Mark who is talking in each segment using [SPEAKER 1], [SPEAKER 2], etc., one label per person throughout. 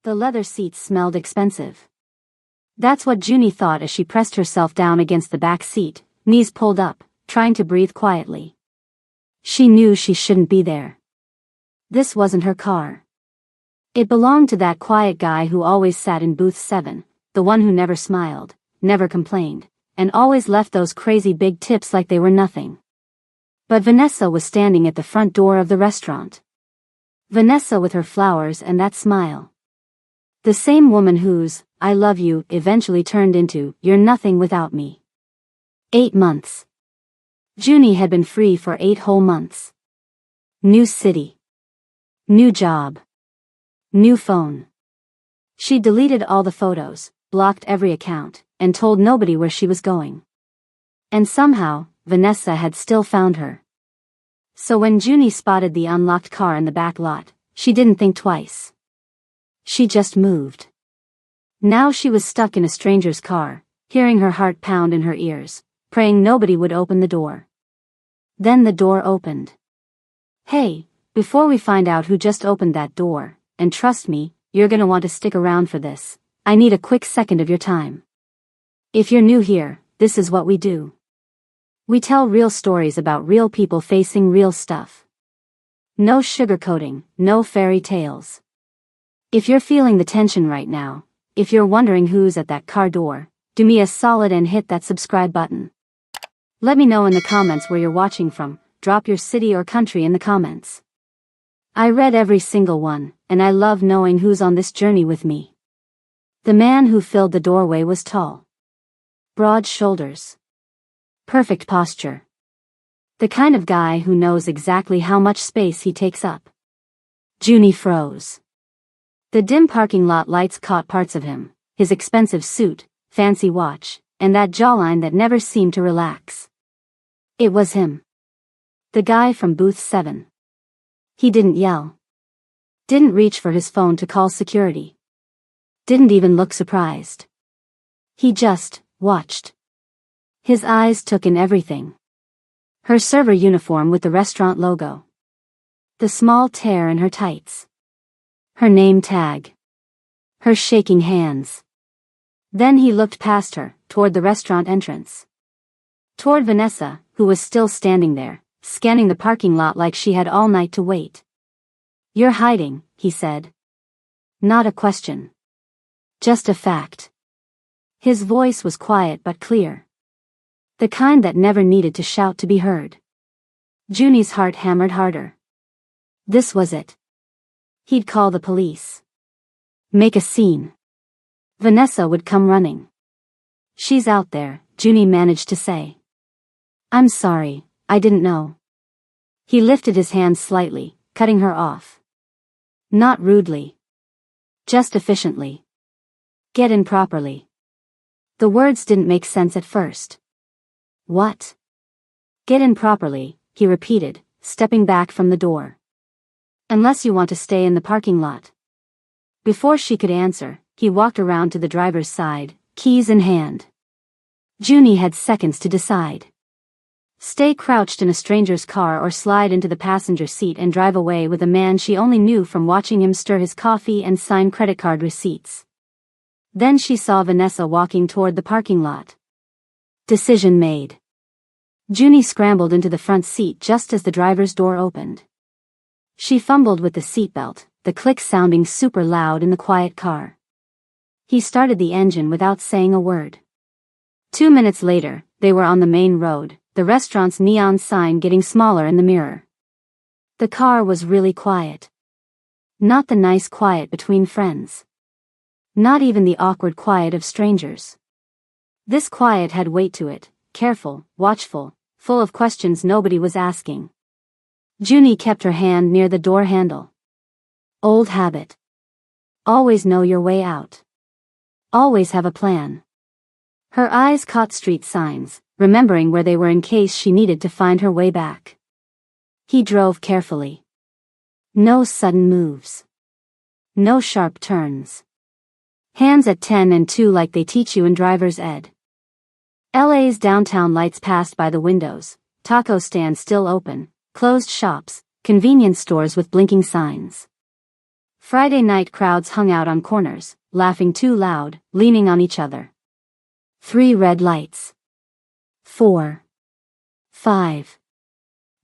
[SPEAKER 1] The leather seats smelled expensive. That's what Junie thought as she pressed herself down against the back seat, knees pulled up, trying to breathe quietly. She knew she shouldn't be there. This wasn't her car. It belonged to that quiet guy who always sat in booth 7, the one who never smiled, never complained, and always left those crazy big tips like they were nothing. But Vanessa was standing at the front door of the restaurant. Vanessa with her flowers and that smile. The same woman whose, "I love you," eventually turned into, "You're nothing without me." 8 months. Junie had been free for 8 whole months. New city. New job. New phone. She deleted all the photos, blocked every account, and told nobody where she was going. And somehow, Vanessa had still found her. So when Junie spotted the unlocked car in the back lot, she didn't think twice. She just moved. Now she was stuck in a stranger's car, hearing her heart pound in her ears, praying nobody would open the door. Then the door opened. Hey, before we find out who just opened that door, and trust me, you're gonna want to stick around for this, I need a quick second of your time. If you're new here, this is what we do. We tell real stories about real people facing real stuff. No sugarcoating, no fairy tales. If you're feeling the tension right now, if you're wondering who's at that car door, do me a solid and hit that subscribe button. Let me know in the comments where you're watching from, drop your city or country in the comments. I read every single one, and I love knowing who's on this journey with me. The man who filled the doorway was tall. Broad shoulders. Perfect posture. The kind of guy who knows exactly how much space he takes up. Junie froze. The dim parking lot lights caught parts of him, his expensive suit, fancy watch, and that jawline that never seemed to relax. It was him. The guy from booth 7. He didn't yell. Didn't reach for his phone to call security. Didn't even look surprised. He just watched. His eyes took in everything. Her server uniform with the restaurant logo. The small tear in her tights. Her name tag. Her shaking hands. Then he looked past her, toward the restaurant entrance. Toward Vanessa, who was still standing there, scanning the parking lot like she had all night to wait. "You're hiding," he said. Not a question. Just a fact. His voice was quiet but clear. The kind that never needed to shout to be heard. Junie's heart hammered harder. This was it. He'd call the police. Make a scene. Vanessa would come running. "She's out there," Junie managed to say. "I'm sorry, I didn't know." He lifted his hand slightly, cutting her off. Not rudely. Just efficiently. "Get in properly." The words didn't make sense at first. "What?" "Get in properly," he repeated, stepping back from the door. "Unless you want to stay in the parking lot." Before she could answer, he walked around to the driver's side, keys in hand. Junie had seconds to decide. Stay crouched in a stranger's car or slide into the passenger seat and drive away with a man she only knew from watching him stir his coffee and sign credit card receipts. Then she saw Vanessa walking toward the parking lot. Decision made. Junie scrambled into the front seat just as the driver's door opened. She fumbled with the seatbelt, the click sounding super loud in the quiet car. He started the engine without saying a word. 2 minutes later, they were on the main road, the restaurant's neon sign getting smaller in the mirror. The car was really quiet. Not the nice quiet between friends. Not even the awkward quiet of strangers. This quiet had weight to it, careful, watchful, full of questions nobody was asking. Junie kept her hand near the door handle. Old habit. Always know your way out. Always have a plan. Her eyes caught street signs, remembering where they were in case she needed to find her way back. He drove carefully. No sudden moves. No sharp turns. Hands at 10 and 2 like they teach you in driver's ed. LA's downtown lights passed by the windows, taco stands still open, closed shops, convenience stores with blinking signs. Friday night crowds hung out on corners, laughing too loud, leaning on each other. 3 red lights. 4. 5.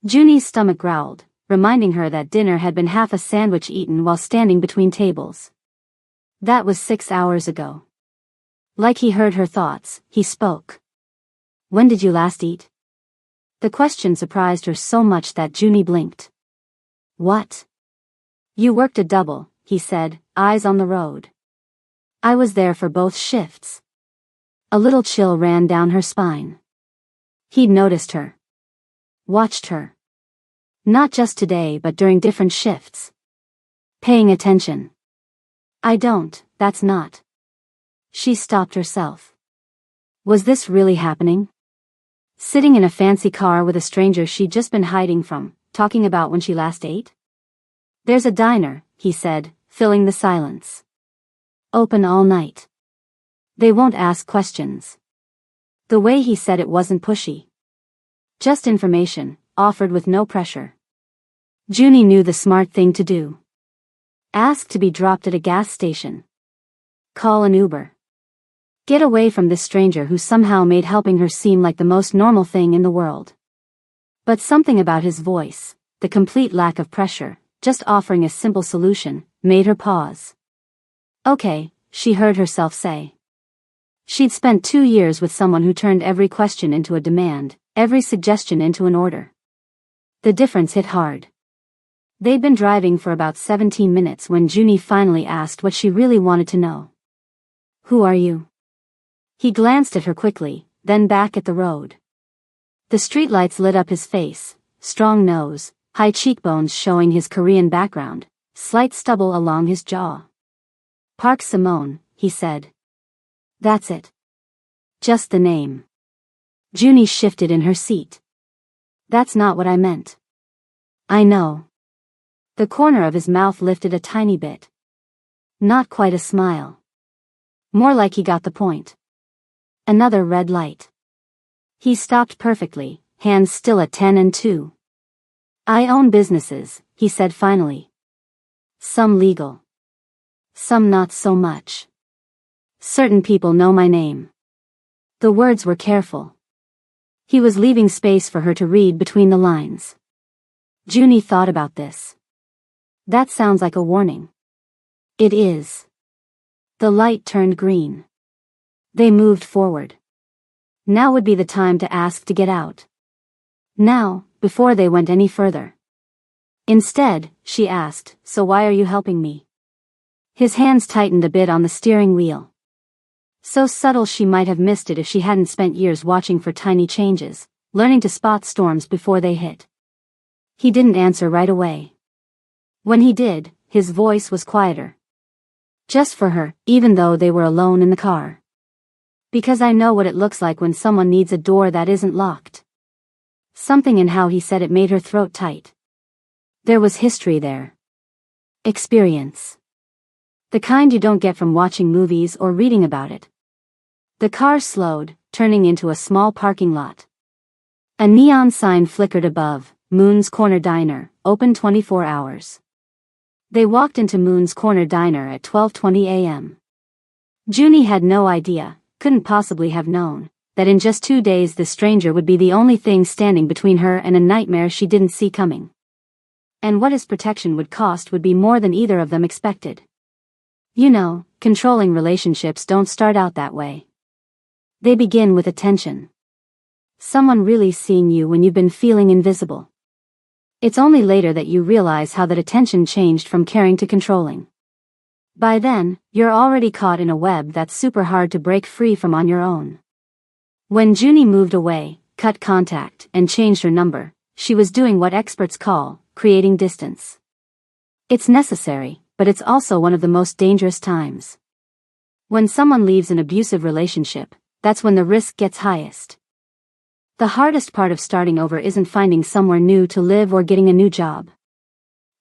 [SPEAKER 1] Junie's stomach growled, reminding her that dinner had been half a sandwich eaten while standing between tables. That was 6 hours ago. Like he heard her thoughts, he spoke. When did you last eat? The question surprised her so much that Junie blinked. What? You worked a double, he said, eyes on the road. I was there for both shifts. A little chill ran down her spine. He'd noticed her. Watched her. Not just today but during different shifts. Paying attention. I don't, that's not. She stopped herself. Was this really happening? Sitting in a fancy car with a stranger she'd just been hiding from, talking about when she last ate? There's a diner, he said, filling the silence. Open all night. They won't ask questions. The way he said it wasn't pushy. Just information, offered with no pressure. Junie knew the smart thing to do. Ask to be dropped at a gas station. Call an Uber. Get away from this stranger who somehow made helping her seem like the most normal thing in the world. But something about his voice, the complete lack of pressure, just offering a simple solution, made her pause. Okay, she heard herself say. She'd spent 2 years with someone who turned every question into a demand, every suggestion into an order. The difference hit hard. They'd been driving for about 17 minutes when Junie finally asked what she really wanted to know. Who are you? He glanced at her quickly, then back at the road. The streetlights lit up his face, strong nose, high cheekbones showing his Korean background, slight stubble along his jaw. Park Simone, he said. That's it. Just the name. Junie shifted in her seat. That's not what I meant. I know. The corner of his mouth lifted a tiny bit. Not quite a smile. More like he got the point. Another red light. He stopped perfectly, hands still at 10 and 2. I own businesses, he said finally. Some legal. Some not so much. Certain people know my name. The words were careful. He was leaving space for her to read between the lines. Junie thought about this. That sounds like a warning. It is. The light turned green. They moved forward. Now would be the time to ask to get out. Now, before they went any further. Instead, she asked, so why are you helping me? His hands tightened a bit on the steering wheel. So subtle she might have missed it if she hadn't spent years watching for tiny changes, learning to spot storms before they hit. He didn't answer right away. When he did, his voice was quieter. Just for her, even though they were alone in the car. Because I know what it looks like when someone needs a door that isn't locked. Something in how he said it made her throat tight. There was history there. Experience. The kind you don't get from watching movies or reading about it. The car slowed, turning into a small parking lot. A neon sign flickered above, Moon's Corner Diner, open 24 hours. They walked into Moon's Corner Diner at 12:20 a.m. Junie had no idea, couldn't possibly have known, that in just 2 days the stranger would be the only thing standing between her and a nightmare she didn't see coming. And what his protection would cost would be more than either of them expected. You know, controlling relationships don't start out that way. They begin with attention. Someone really seeing you when you've been feeling invisible. It's only later that you realize how that attention changed from caring to controlling. By then, you're already caught in a web that's super hard to break free from on your own. When Junie moved away, cut contact, and changed her number, she was doing what experts call creating distance. It's necessary, but it's also one of the most dangerous times. When someone leaves an abusive relationship, that's when the risk gets highest. The hardest part of starting over isn't finding somewhere new to live or getting a new job.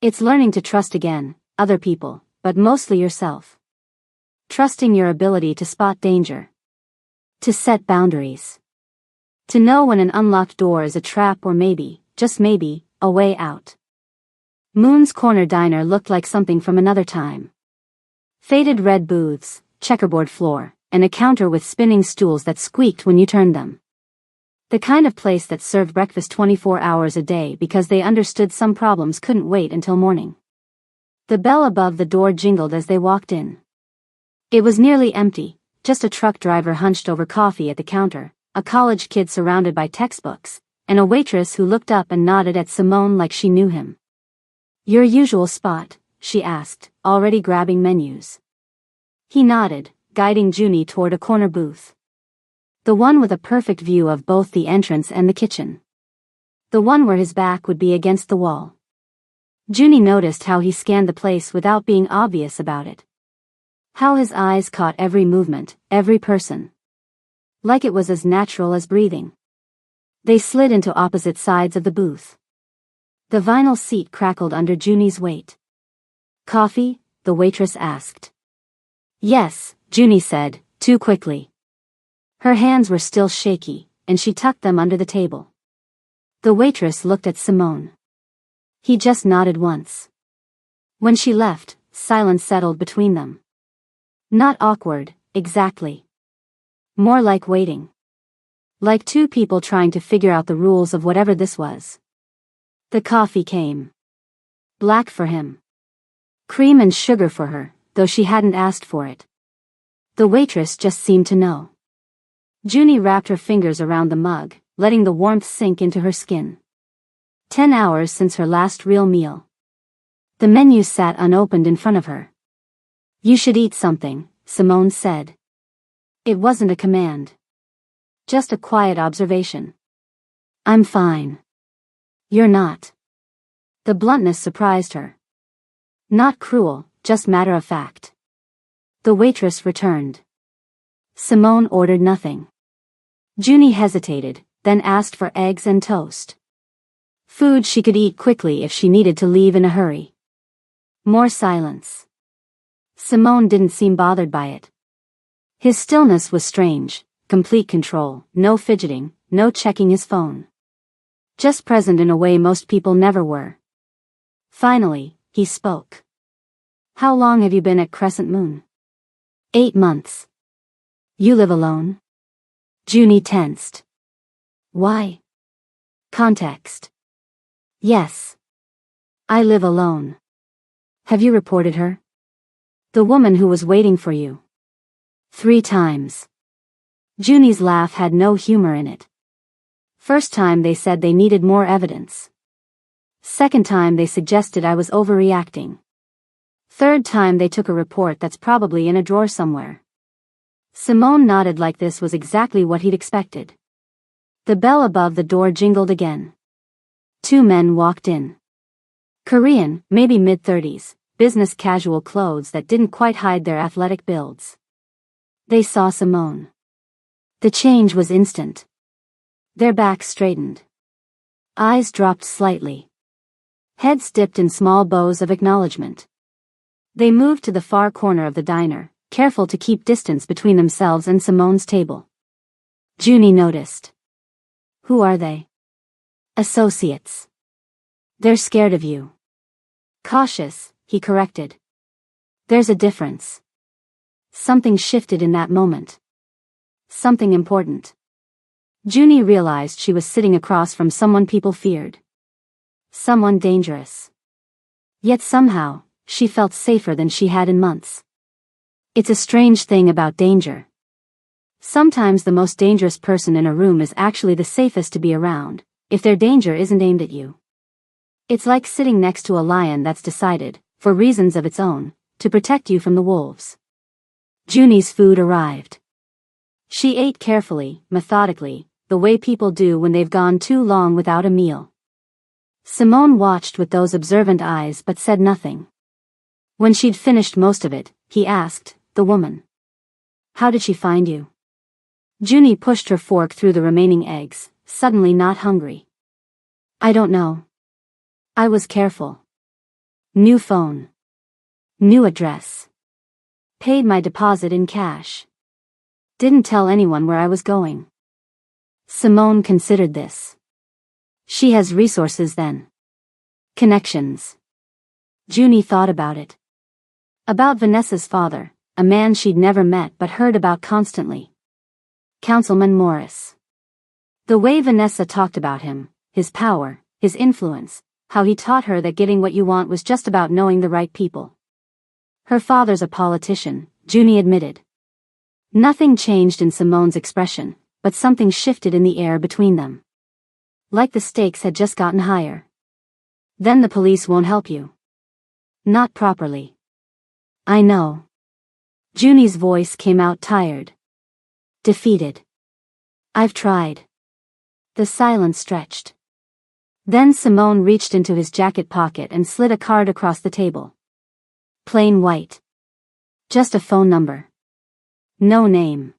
[SPEAKER 1] It's learning to trust again, other people, but mostly yourself. Trusting your ability to spot danger. To set boundaries. To know when an unlocked door is a trap or maybe, just maybe, a way out. Moon's Corner Diner looked like something from another time. Faded red booths, checkerboard floor, and a counter with spinning stools that squeaked when you turned them. The kind of place that served breakfast 24 hours a day because they understood some problems couldn't wait until morning. The bell above the door jingled as they walked in. It was nearly empty, just a truck driver hunched over coffee at the counter, a college kid surrounded by textbooks, and a waitress who looked up and nodded at Simone like she knew him. "Your usual spot?" she asked, already grabbing menus. He nodded, guiding Junie toward a corner booth. The one with a perfect view of both the entrance and the kitchen. The one where his back would be against the wall. Junie noticed how he scanned the place without being obvious about it. How his eyes caught every movement, every person. Like it was as natural as breathing. They slid into opposite sides of the booth. The vinyl seat crackled under Junie's weight. "Coffee?" the waitress asked. "Yes," Junie said, too quickly. Her hands were still shaky, and she tucked them under the table. The waitress looked at Simone. He just nodded once. When she left, silence settled between them. Not awkward, exactly. More like waiting. Like two people trying to figure out the rules of whatever this was. The coffee came. Black for him. Cream and sugar for her, though she hadn't asked for it. The waitress just seemed to know. Junie wrapped her fingers around the mug, letting the warmth sink into her skin. 10 hours since her last real meal. The menu sat unopened in front of her. "You should eat something," Simone said. It wasn't a command. Just a quiet observation. "I'm fine." "You're not." The bluntness surprised her. Not cruel, just matter of fact. The waitress returned. Simone ordered nothing. Junie hesitated, then asked for eggs and toast. Food she could eat quickly if she needed to leave in a hurry. More silence. Simone didn't seem bothered by it. His stillness was strange, complete control, no fidgeting, no checking his phone. Just present in a way most people never were. Finally, he spoke. "How long have you been at Crescent Moon?" 8 months. "You live alone?" Junie tensed. "Why?" Context. "Yes. I live alone." "Have you reported her?" "The woman who was waiting for you." 3 times. Junie's laugh had no humor in it. First time they said they needed more evidence. Second time they suggested I was overreacting. Third time they took a report that's probably in a drawer somewhere. Simone nodded like this was exactly what he'd expected. The bell above the door jingled again. 2 men walked in. Korean, maybe mid-30s, business casual clothes that didn't quite hide their athletic builds. They saw Simone. The change was instant. Their backs straightened. Eyes dropped slightly. Heads dipped in small bows of acknowledgement. They moved to the far corner of the diner, careful to keep distance between themselves and Simone's table. Junie noticed. "Who are they?" "Associates." "They're scared of you." "Cautious," he corrected. "There's a difference." Something shifted in that moment. Something important. Junie realized she was sitting across from someone people feared. Someone dangerous. Yet somehow, she felt safer than she had in months. It's a strange thing about danger. Sometimes the most dangerous person in a room is actually the safest to be around, if their danger isn't aimed at you. It's like sitting next to a lion that's decided, for reasons of its own, to protect you from the wolves. Junie's food arrived. She ate carefully, methodically, the way people do when they've gone too long without a meal. Simone watched with those observant eyes but said nothing. When she'd finished most of it, he asked, "The woman. How did she find you?" Junie pushed her fork through the remaining eggs, suddenly not hungry. "I don't know. I was careful. New phone. New address. Paid my deposit in cash. Didn't tell anyone where I was going." Simone considered this. She has resources then. Connections. Junie thought about it. About Vanessa's father, a man she'd never met but heard about constantly. Councilman Morris. The way Vanessa talked about him, his power, his influence, how he taught her that getting what you want was just about knowing the right people. Her father's a politician, Junie admitted. Nothing changed in Simone's expression, but something shifted in the air between them. Like the stakes had just gotten higher. Then the police won't help you. Not properly. I know. Junie's voice came out tired. Defeated. I've tried. The silence stretched. Then Simone reached into his jacket pocket and slid a card across the table. Plain white. Just a phone number. No name.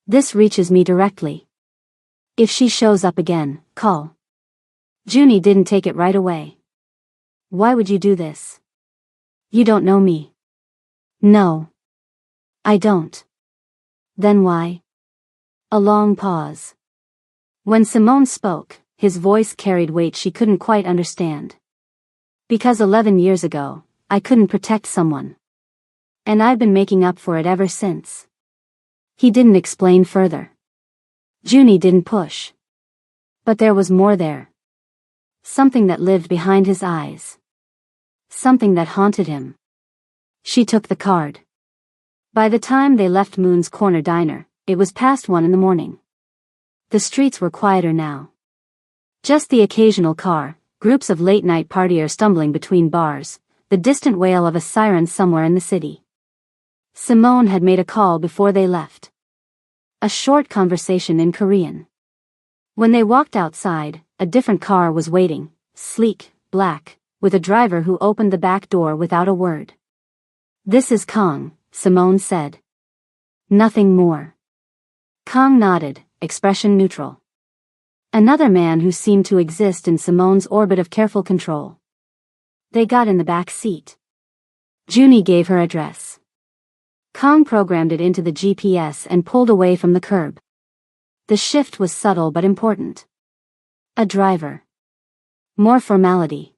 [SPEAKER 1] This reaches me directly. If she shows up again, call. Junie didn't take it right away. Why would you do this? You don't know me. No. I don't. Then why? A long pause. When Simone spoke, his voice carried weight she couldn't quite understand. Because 11 years ago, I couldn't protect someone. And I've been making up for it ever since. He didn't explain further. Junie didn't push. But there was more there. Something that lived behind his eyes. Something that haunted him. She took the card. By the time they left Moon's Corner Diner, it was past 1 in the morning. The streets were quieter now. Just the occasional car, groups of late-night partiers stumbling between bars, the distant wail of a siren somewhere in the city. Simone had made a call before they left. A short conversation in Korean. When they walked outside, a different car was waiting, sleek, black, with a driver who opened the back door without a word. This is Kong, Simone said. Nothing more. Kong nodded, expression neutral. Another man who seemed to exist in Simone's orbit of careful control. They got in the back seat. Junie gave her address. Kong programmed it into the GPS and pulled away from the curb. The shift was subtle but important. A driver. More formality.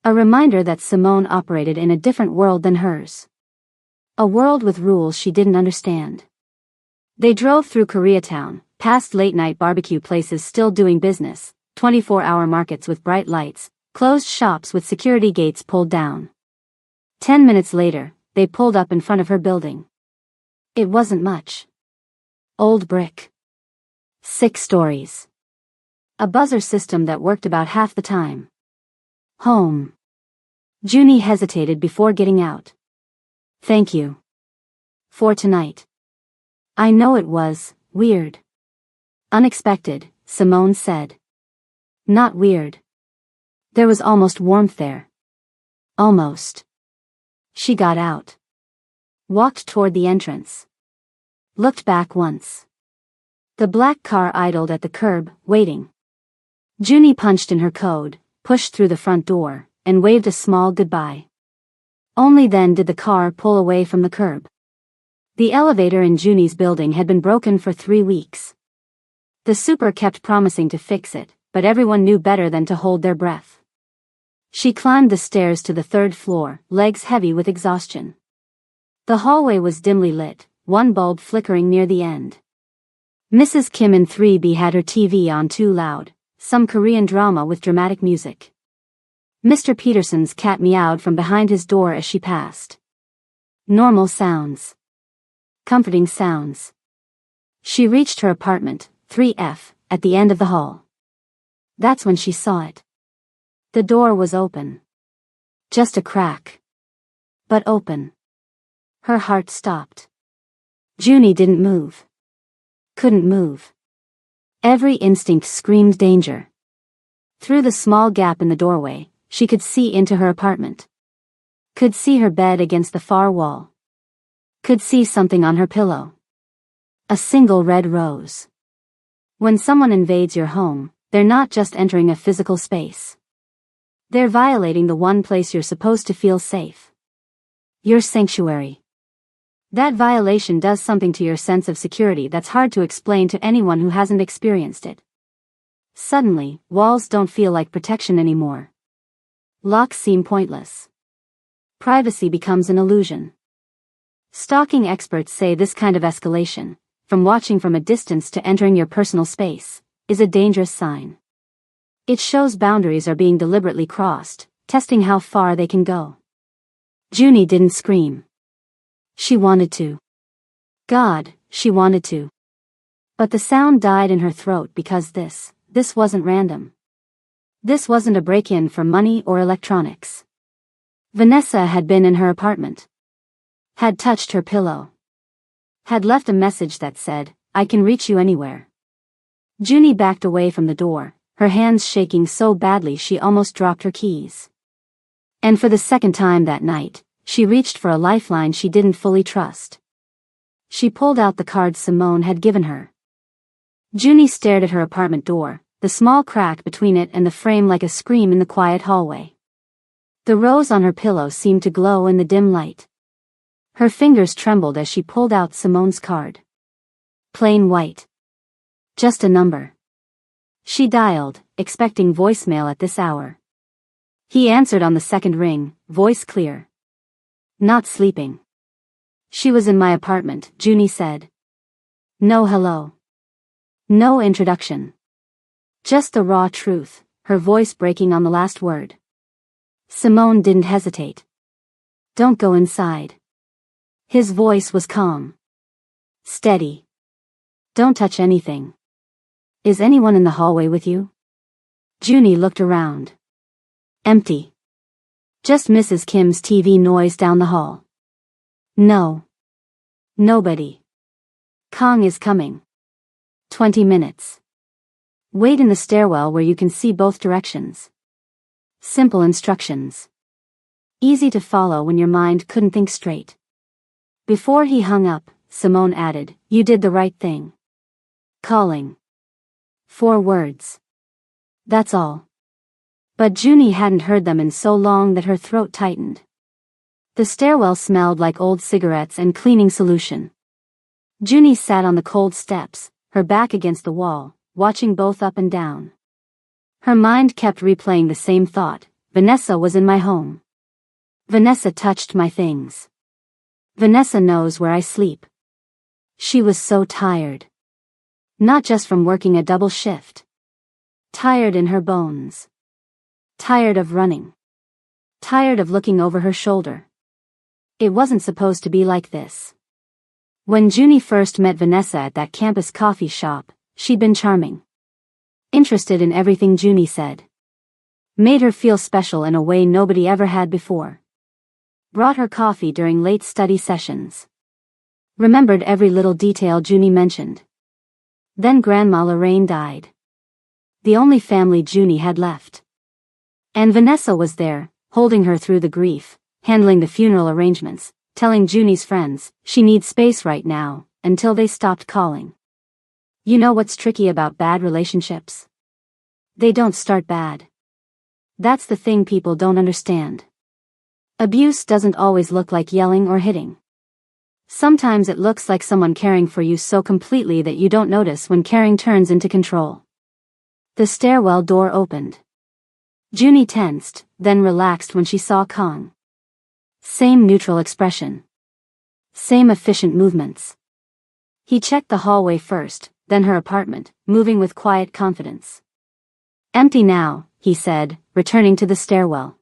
[SPEAKER 1] A reminder that Simone operated in a different world than hers. A world with rules she didn't understand. They drove through Koreatown, past late-night barbecue places still doing business, 24-hour markets with bright lights, closed shops with security gates pulled down. 10 minutes later, they pulled up in front of her building. It wasn't much. Old brick. 6 stories. A buzzer system that worked about half the time. Home. Junie hesitated before getting out. Thank you. For tonight. I know it was weird. Unexpected, Simone said. Not weird. There was almost warmth there. Almost. She got out. Walked toward the entrance. Looked back once. The black car idled at the curb, waiting. Junie punched in her code, pushed through the front door, and waved a small goodbye. Only then did the car pull away from the curb. The elevator in Junie's building had been broken for 3 weeks. The super kept promising to fix it, but everyone knew better than to hold their breath. She climbed the stairs to the 3rd floor, legs heavy with exhaustion. The hallway was dimly lit, one bulb flickering near the end. Mrs. Kim in 3B had her TV on too loud, some Korean drama with dramatic music. Mr. Peterson's cat meowed from behind his door as she passed. Normal sounds. Comforting sounds. She reached her apartment, 3F, at the end of the hall. That's when she saw it. The door was open. Just a crack. But open. Her heart stopped. Junie didn't move. Couldn't move. Every instinct screamed danger. Through the small gap in the doorway, she could see into her apartment. Could see her bed against the far wall. Could see something on her pillow. A single red rose. When someone invades your home, they're not just entering a physical space. They're violating the one place you're supposed to feel safe. Your sanctuary. That violation does something to your sense of security that's hard to explain to anyone who hasn't experienced it. Suddenly, walls don't feel like protection anymore. Locks seem pointless. Privacy becomes an illusion. Stalking experts say this kind of escalation, from watching from a distance to entering your personal space, is a dangerous sign. It shows boundaries are being deliberately crossed, testing how far they can go. Junie didn't scream. She wanted to. God, she wanted to. But the sound died in her throat because this wasn't random. This wasn't a break-in for money or electronics. Vanessa had been in her apartment. Had touched her pillow. Had left a message that said, "I can reach you anywhere." Junie backed away from the door, her hands shaking so badly she almost dropped her keys. And for the second time that night, she reached for a lifeline she didn't fully trust. She pulled out the card Simone had given her. Junie stared at her apartment door, the small crack between it and the frame like a scream in the quiet hallway. The rose on her pillow seemed to glow in the dim light. Her fingers trembled as she pulled out Simone's card. Plain white. Just a number. She dialed, expecting voicemail at this hour. He answered on the second ring, voice clear. Not sleeping. She was in my apartment, Junie said. No hello. No introduction. Just the raw truth, her voice breaking on the last word. Simone didn't hesitate. Don't go inside. His voice was calm. Steady. Don't touch anything. Is anyone in the hallway with you? Junie looked around. Empty. Just Mrs. Kim's TV noise down the hall. No. Nobody. Kong is coming. 20 minutes. Wait in the stairwell where you can see both directions. Simple instructions. Easy to follow when your mind couldn't think straight. Before he hung up, Simone added, "You did the right thing. Calling." 4 words. That's all. But Junie hadn't heard them in so long that her throat tightened. The stairwell smelled like old cigarettes and cleaning solution. Junie sat on the cold steps, her back against the wall, watching both up and down. Her mind kept replaying the same thought, Vanessa was in my home. Vanessa touched my things. Vanessa knows where I sleep. She was so tired. Not just from working a double shift. Tired in her bones. Tired of running. Tired of looking over her shoulder. It wasn't supposed to be like this. When Junie first met Vanessa at that campus coffee shop, she'd been charming. Interested in everything Junie said. Made her feel special in a way nobody ever had before. Brought her coffee during late study sessions. Remembered every little detail Junie mentioned. Then Grandma Lorraine died. The only family Junie had left. And Vanessa was there, holding her through the grief, handling the funeral arrangements, telling Junie's friends, she needs space right now, until they stopped calling. You know what's tricky about bad relationships? They don't start bad. That's the thing people don't understand. Abuse doesn't always look like yelling or hitting. Sometimes it looks like someone caring for you so completely that you don't notice when caring turns into control. The stairwell door opened. Junie tensed, then relaxed when she saw Kong. Same neutral expression. Same efficient movements. He checked the hallway first, then her apartment, moving with quiet confidence. Empty now, he said, returning to the stairwell.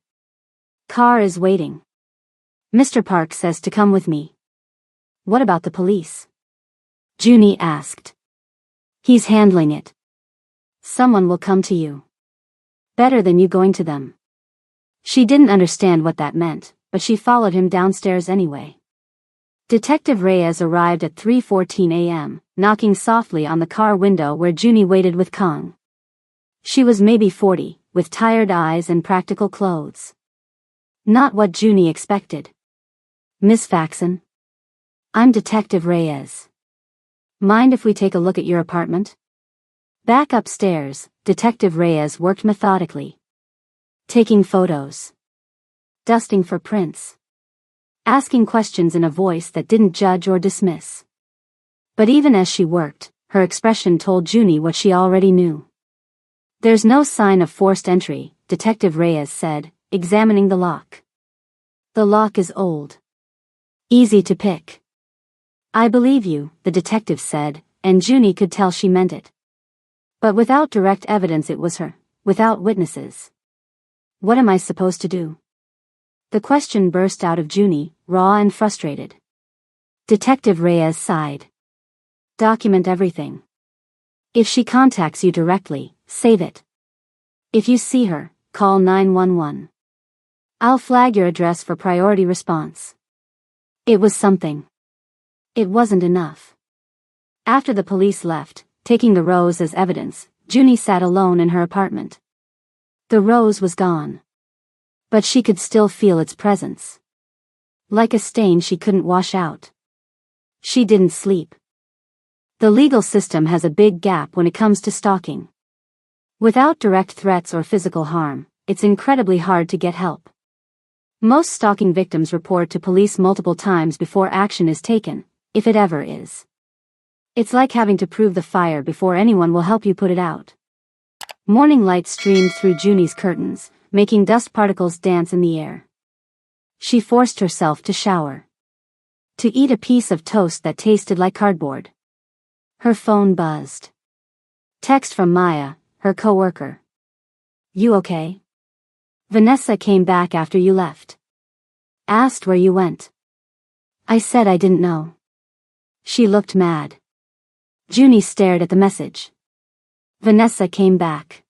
[SPEAKER 1] Car is waiting. Mr. Park says to come with me. What about the police? Junie asked. He's handling it. Someone will come to you. Better than you going to them. She didn't understand what that meant, but she followed him downstairs anyway. Detective Reyes arrived at 3:14 a.m., knocking softly on the car window where Junie waited with Kong. She was maybe 40, with tired eyes and practical clothes. Not what Junie expected. Miss Faxon? I'm Detective Reyes. Mind if we take a look at your apartment? Back upstairs, Detective Reyes worked methodically. Taking photos. Dusting for prints. Asking questions in a voice that didn't judge or dismiss. But even as she worked, her expression told Junie what she already knew. There's no sign of forced entry, Detective Reyes said, examining the lock. The lock is old. Easy to pick. I believe you, the detective said, and Junie could tell she meant it. But without direct evidence it was her, without witnesses. What am I supposed to do? The question burst out of Junie, raw and frustrated. Detective Reyes sighed. Document everything. If she contacts you directly, save it. If you see her, call 911. I'll flag your address for priority response. It was something. It wasn't enough. After the police left, taking the rose as evidence, Junie sat alone in her apartment. The rose was gone. But she could still feel its presence. Like a stain she couldn't wash out. She didn't sleep. The legal system has a big gap when it comes to stalking. Without direct threats or physical harm, it's incredibly hard to get help. Most stalking victims report to police multiple times before action is taken, if it ever is. It's like having to prove the fire before anyone will help you put it out. Morning light streamed through Junie's curtains, making dust particles dance in the air. She forced herself to shower. To eat a piece of toast that tasted like cardboard. Her phone buzzed. Text from Maya, her coworker. You okay? Vanessa came back after you left. Asked where you went. I said I didn't know. She looked mad. Junie stared at the message. Vanessa came back.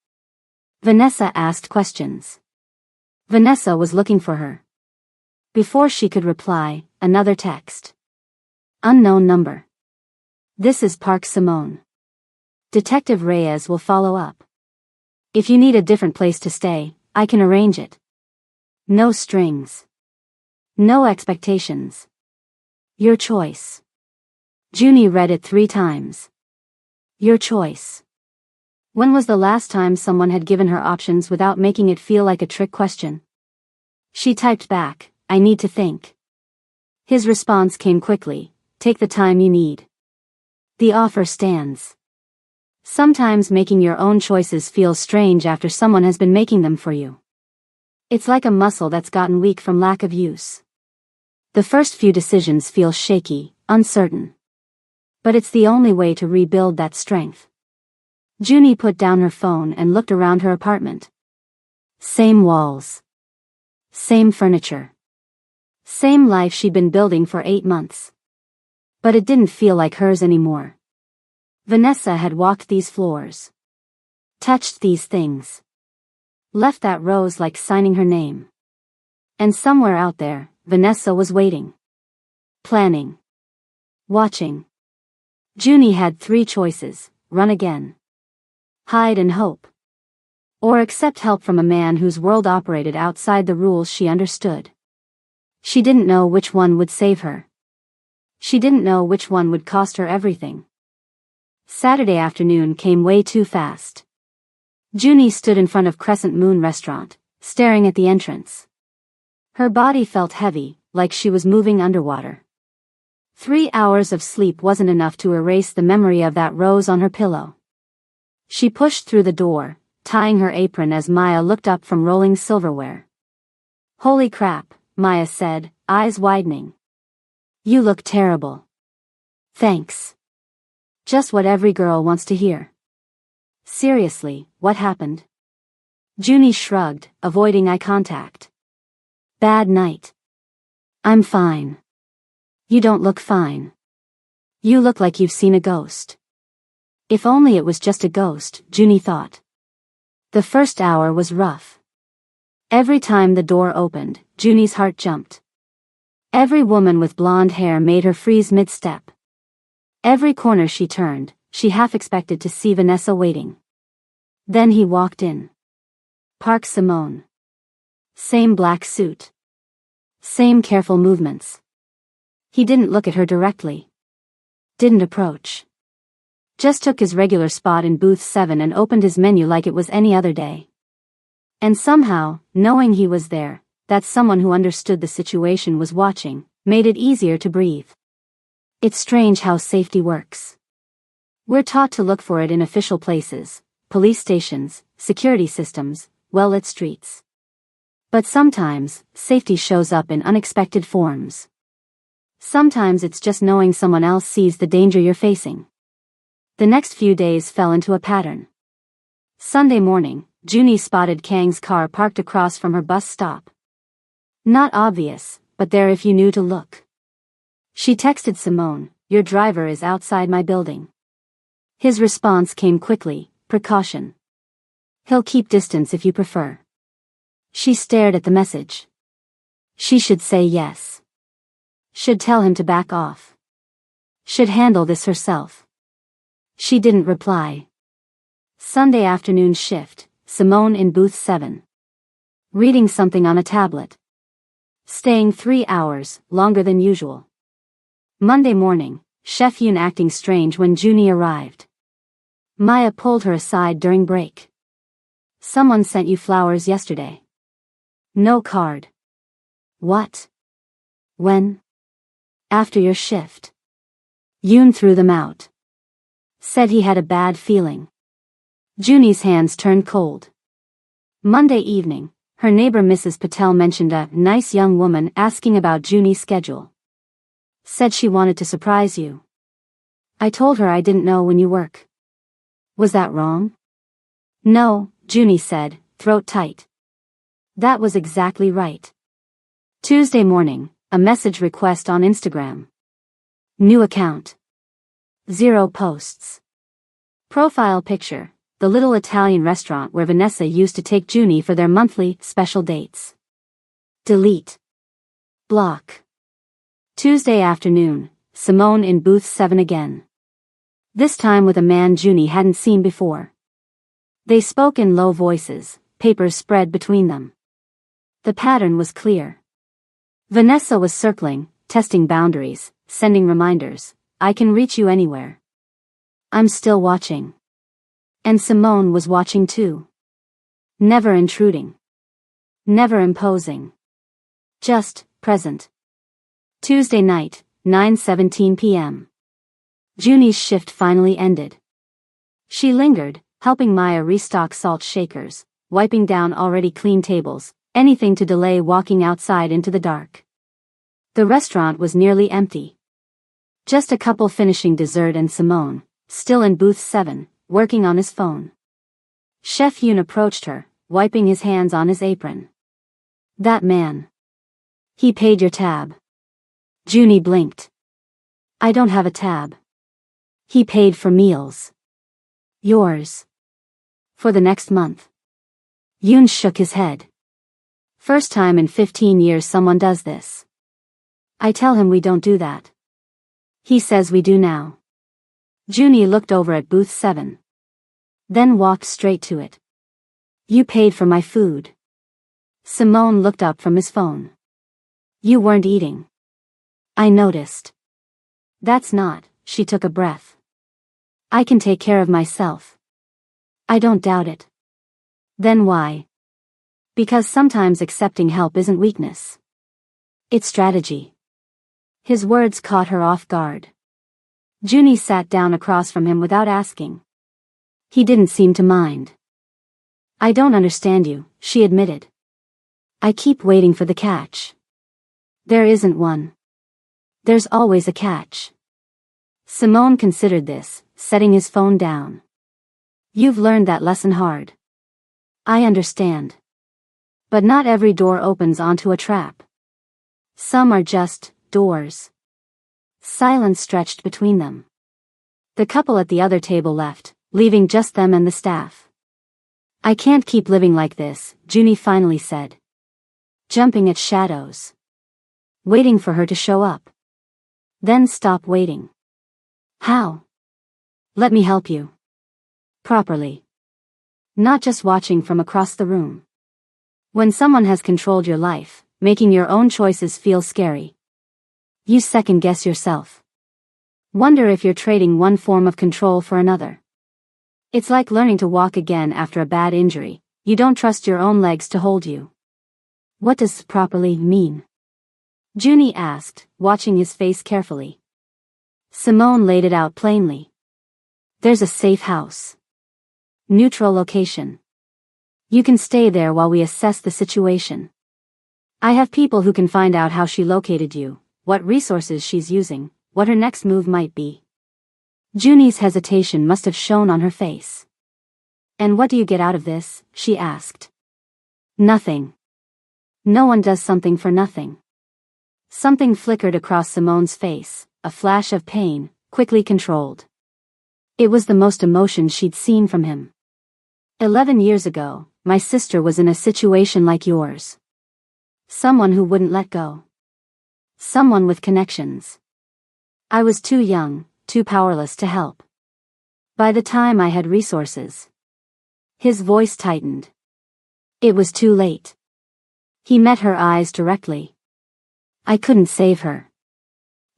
[SPEAKER 1] Vanessa asked questions. Vanessa was looking for her. Before she could reply, another text. Unknown number. This is Park Simone. Detective Reyes will follow up. If you need a different place to stay, I can arrange it. No strings. No expectations. Your choice. Junie read it 3 times. Your choice. When was the last time someone had given her options without making it feel like a trick question? She typed back, I need to think. His response came quickly, take the time you need. The offer stands. Sometimes making your own choices feels strange after someone has been making them for you. It's like a muscle that's gotten weak from lack of use. The first few decisions feel shaky, uncertain. But it's the only way to rebuild that strength. Junie put down her phone and looked around her apartment. Same walls. Same furniture. Same life she'd been building for 8 months. But it didn't feel like hers anymore. Vanessa had walked these floors. Touched these things. Left that rose like signing her name. And somewhere out there, Vanessa was waiting. Planning. Watching. Junie had 3 choices, run again. Hide and hope. Or accept help from a man whose world operated outside the rules she understood. She didn't know which one would save her. She didn't know which one would cost her everything. Saturday afternoon came way too fast. Junie stood in front of Crescent Moon restaurant, staring at the entrance. Her body felt heavy, like she was moving underwater. 3 hours of sleep wasn't enough to erase the memory of that rose on her pillow. She pushed through the door, tying her apron as Maya looked up from rolling silverware. Holy crap, Maya said, eyes widening. You look terrible. Thanks. Just what every girl wants to hear. Seriously, what happened? Junie shrugged, avoiding eye contact. Bad night. I'm fine. You don't look fine. You look like you've seen a ghost. If only it was just a ghost, Junie thought. The first hour was rough. Every time the door opened, Junie's heart jumped. Every woman with blonde hair made her freeze mid-step. Every corner she turned, she half expected to see Vanessa waiting. Then he walked in. Park Simone. Same black suit. Same careful movements. He didn't look at her directly. Didn't approach. Just took his regular spot in booth 7 and opened his menu like it was any other day. And somehow, knowing he was there, that someone who understood the situation was watching, made it easier to breathe. It's strange how safety works. We're taught to look for it in official places, police stations, security systems, well-lit streets. But sometimes, safety shows up in unexpected forms. Sometimes it's just knowing someone else sees the danger you're facing. The next few days fell into a pattern. Sunday morning, Junie spotted Kang's car parked across from her bus stop. Not obvious, but there if you knew to look. She texted Simone, "Your driver is outside my building." His response came quickly, "Precaution. He'll keep distance if you prefer." She stared at the message. She should say yes. Should tell him to back off. Should handle this herself. She didn't reply. Sunday afternoon shift, Simone in booth 7. Reading something on a tablet. Staying 3 hours, longer than usual. Monday morning, Chef Yoon acting strange when Junie arrived. Maya pulled her aside during break. "Someone sent you flowers yesterday." "No card." "What? When?" "After your shift." Yoon threw them out. Said he had a bad feeling. Junie's hands turned cold. Monday evening, her neighbor Mrs. Patel mentioned a nice young woman asking about Junie's schedule. Said she wanted to surprise you. "I told her I didn't know when you work." "Was that wrong?" "No," Junie said, throat tight. That was exactly right. Tuesday morning, a message request on Instagram. New account. 0 posts. Profile picture, the little Italian restaurant where Vanessa used to take Junie for their monthly special dates. Delete. Block. Tuesday afternoon, Simone in booth 7 again. This time with a man Junie hadn't seen before. They spoke in low voices, papers spread between them. The pattern was clear. Vanessa was circling, testing boundaries, sending reminders. "I can reach you anywhere. I'm still watching." And Simone was watching too. Never intruding. Never imposing. Just present. Tuesday night, 9:17 p.m. Junie's shift finally ended. She lingered, helping Maya restock salt shakers, wiping down already clean tables, anything to delay walking outside into the dark. The restaurant was nearly empty. Just a couple finishing dessert and Simone, still in booth 7, working on his phone. Chef Yoon approached her, wiping his hands on his apron. "That man. He paid your tab." Junie blinked. "I don't have a tab." "He paid for meals." "Yours." "For the next month." Yoon shook his head. "First time in 15 years someone does this." "I tell him we don't do that." "He says we do now." Junie looked over at booth 7. Then walked straight to it. "You paid for my food." Simone looked up from his phone. "You weren't eating." "I noticed." "That's not," she took a breath. "I can take care of myself." "I don't doubt it." "Then why?" "Because sometimes accepting help isn't weakness. It's strategy." His words caught her off guard. Junie sat down across from him without asking. He didn't seem to mind. "I don't understand you," she admitted. "I keep waiting for the catch." "There isn't one." "There's always a catch." Simone considered this, setting his phone down. "You've learned that lesson hard." "I understand. But not every door opens onto a trap. Some are just doors." Silence stretched between them. The couple at the other table left, leaving just them and the staff. "I can't keep living like this," Junie finally said. "Jumping at shadows. Waiting for her to show up. Then stop waiting." "How?" "Let me help you. Properly. Not just watching from across the room. When someone has controlled your life, making your own choices feel scary. You second-guess yourself. Wonder if you're trading one form of control for another. It's like learning to walk again after a bad injury. You don't trust your own legs to hold you." "What does properly mean?" Junie asked, watching his face carefully. Simone laid it out plainly. "There's a safe house. Neutral location. You can stay there while we assess the situation. I have people who can find out how she located you, what resources she's using, what her next move might be. Junie's hesitation must have shown on her face. And what do you get out of this? She asked. Nothing. No one does something for nothing. Something flickered across Simone's face, a flash of pain, quickly controlled. It was the most emotion she'd seen from him. 11 years ago, my sister was in a situation like yours. Someone who wouldn't let go. Someone with connections. I was too young, too powerless to help. By the time I had resources. His voice tightened. It was too late. He met her eyes directly. I couldn't save her.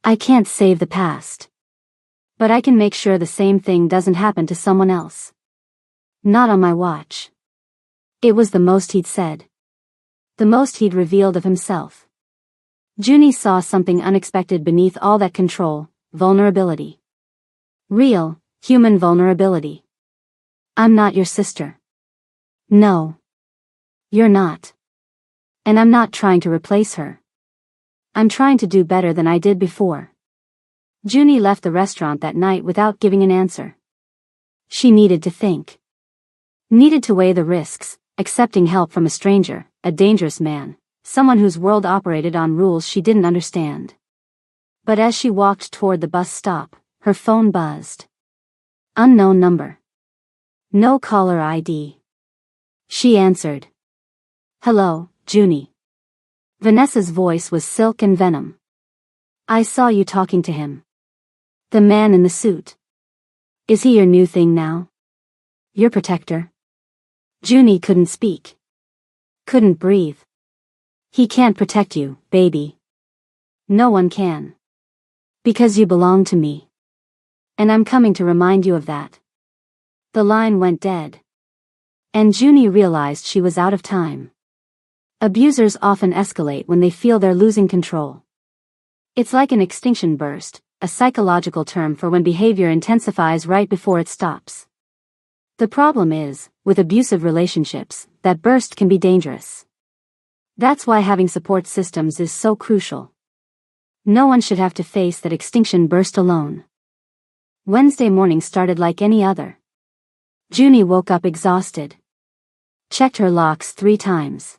[SPEAKER 1] I can't save the past. But I can make sure the same thing doesn't happen to someone else. Not on my watch. It was the most he'd said. The most he'd revealed of himself. Junie saw something unexpected beneath all that control, vulnerability. Real, human vulnerability. I'm not your sister. No. You're not. And I'm not trying to replace her. I'm trying to do better than I did before. Junie left the restaurant that night without giving an answer. She needed to think. Needed to weigh the risks, accepting help from a stranger, a dangerous man, someone whose world operated on rules she didn't understand. But as she walked toward the bus stop, her phone buzzed. Unknown number. No caller ID. She answered. Hello, Junie. Vanessa's voice was silk and venom. I saw you talking to him. The man in the suit. Is he your new thing now? Your protector? Junie couldn't speak. Couldn't breathe. He can't protect you, baby. No one can. Because you belong to me. And I'm coming to remind you of that. The line went dead. And Junie realized she was out of time. Abusers often escalate when they feel they're losing control. It's like an extinction burst, a psychological term for when behavior intensifies right before it stops. The problem is, with abusive relationships, that burst can be dangerous. That's why having support systems is so crucial. No one should have to face that extinction burst alone. Wednesday morning started like any other. Junie woke up exhausted. Checked her locks 3 times.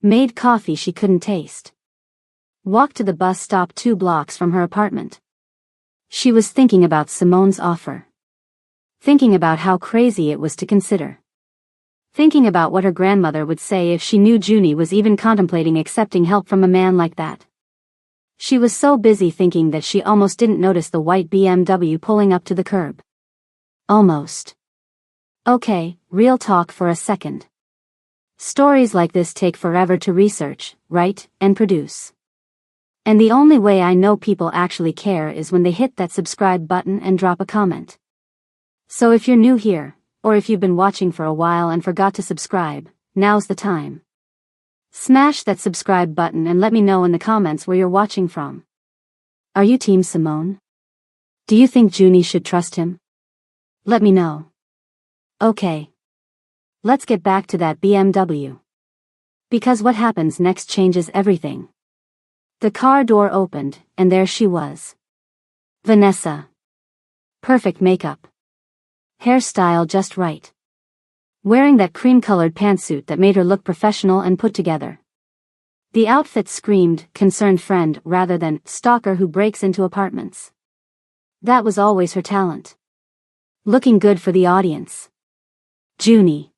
[SPEAKER 1] Made coffee she couldn't taste. Walked to the bus stop 2 blocks from her apartment. She was thinking about Simone's offer. Thinking about how crazy it was to consider. Thinking about what her grandmother would say if she knew Junie was even contemplating accepting help from a man like that. She was so busy thinking that she almost didn't notice the white BMW pulling up to the curb. Almost. Okay, real talk for a second. Stories like this take forever to research, write, and produce. And the only way I know people actually care is when they hit that subscribe button and drop a comment. So if you're new here, or if you've been watching for a while and forgot to subscribe, now's the time. Smash that subscribe button and let me know in the comments where you're watching from. Are you Team Simone? Do you think Junie should trust him? Let me know. Okay. Let's get back to that BMW. Because what happens next changes everything. The car door opened, and there she was. Vanessa. Perfect makeup. Hairstyle just right. Wearing that cream-colored pantsuit that made her look professional and put together. The outfit screamed, concerned friend rather than stalker who breaks into apartments. That was always her talent. Looking good for the audience. Junie.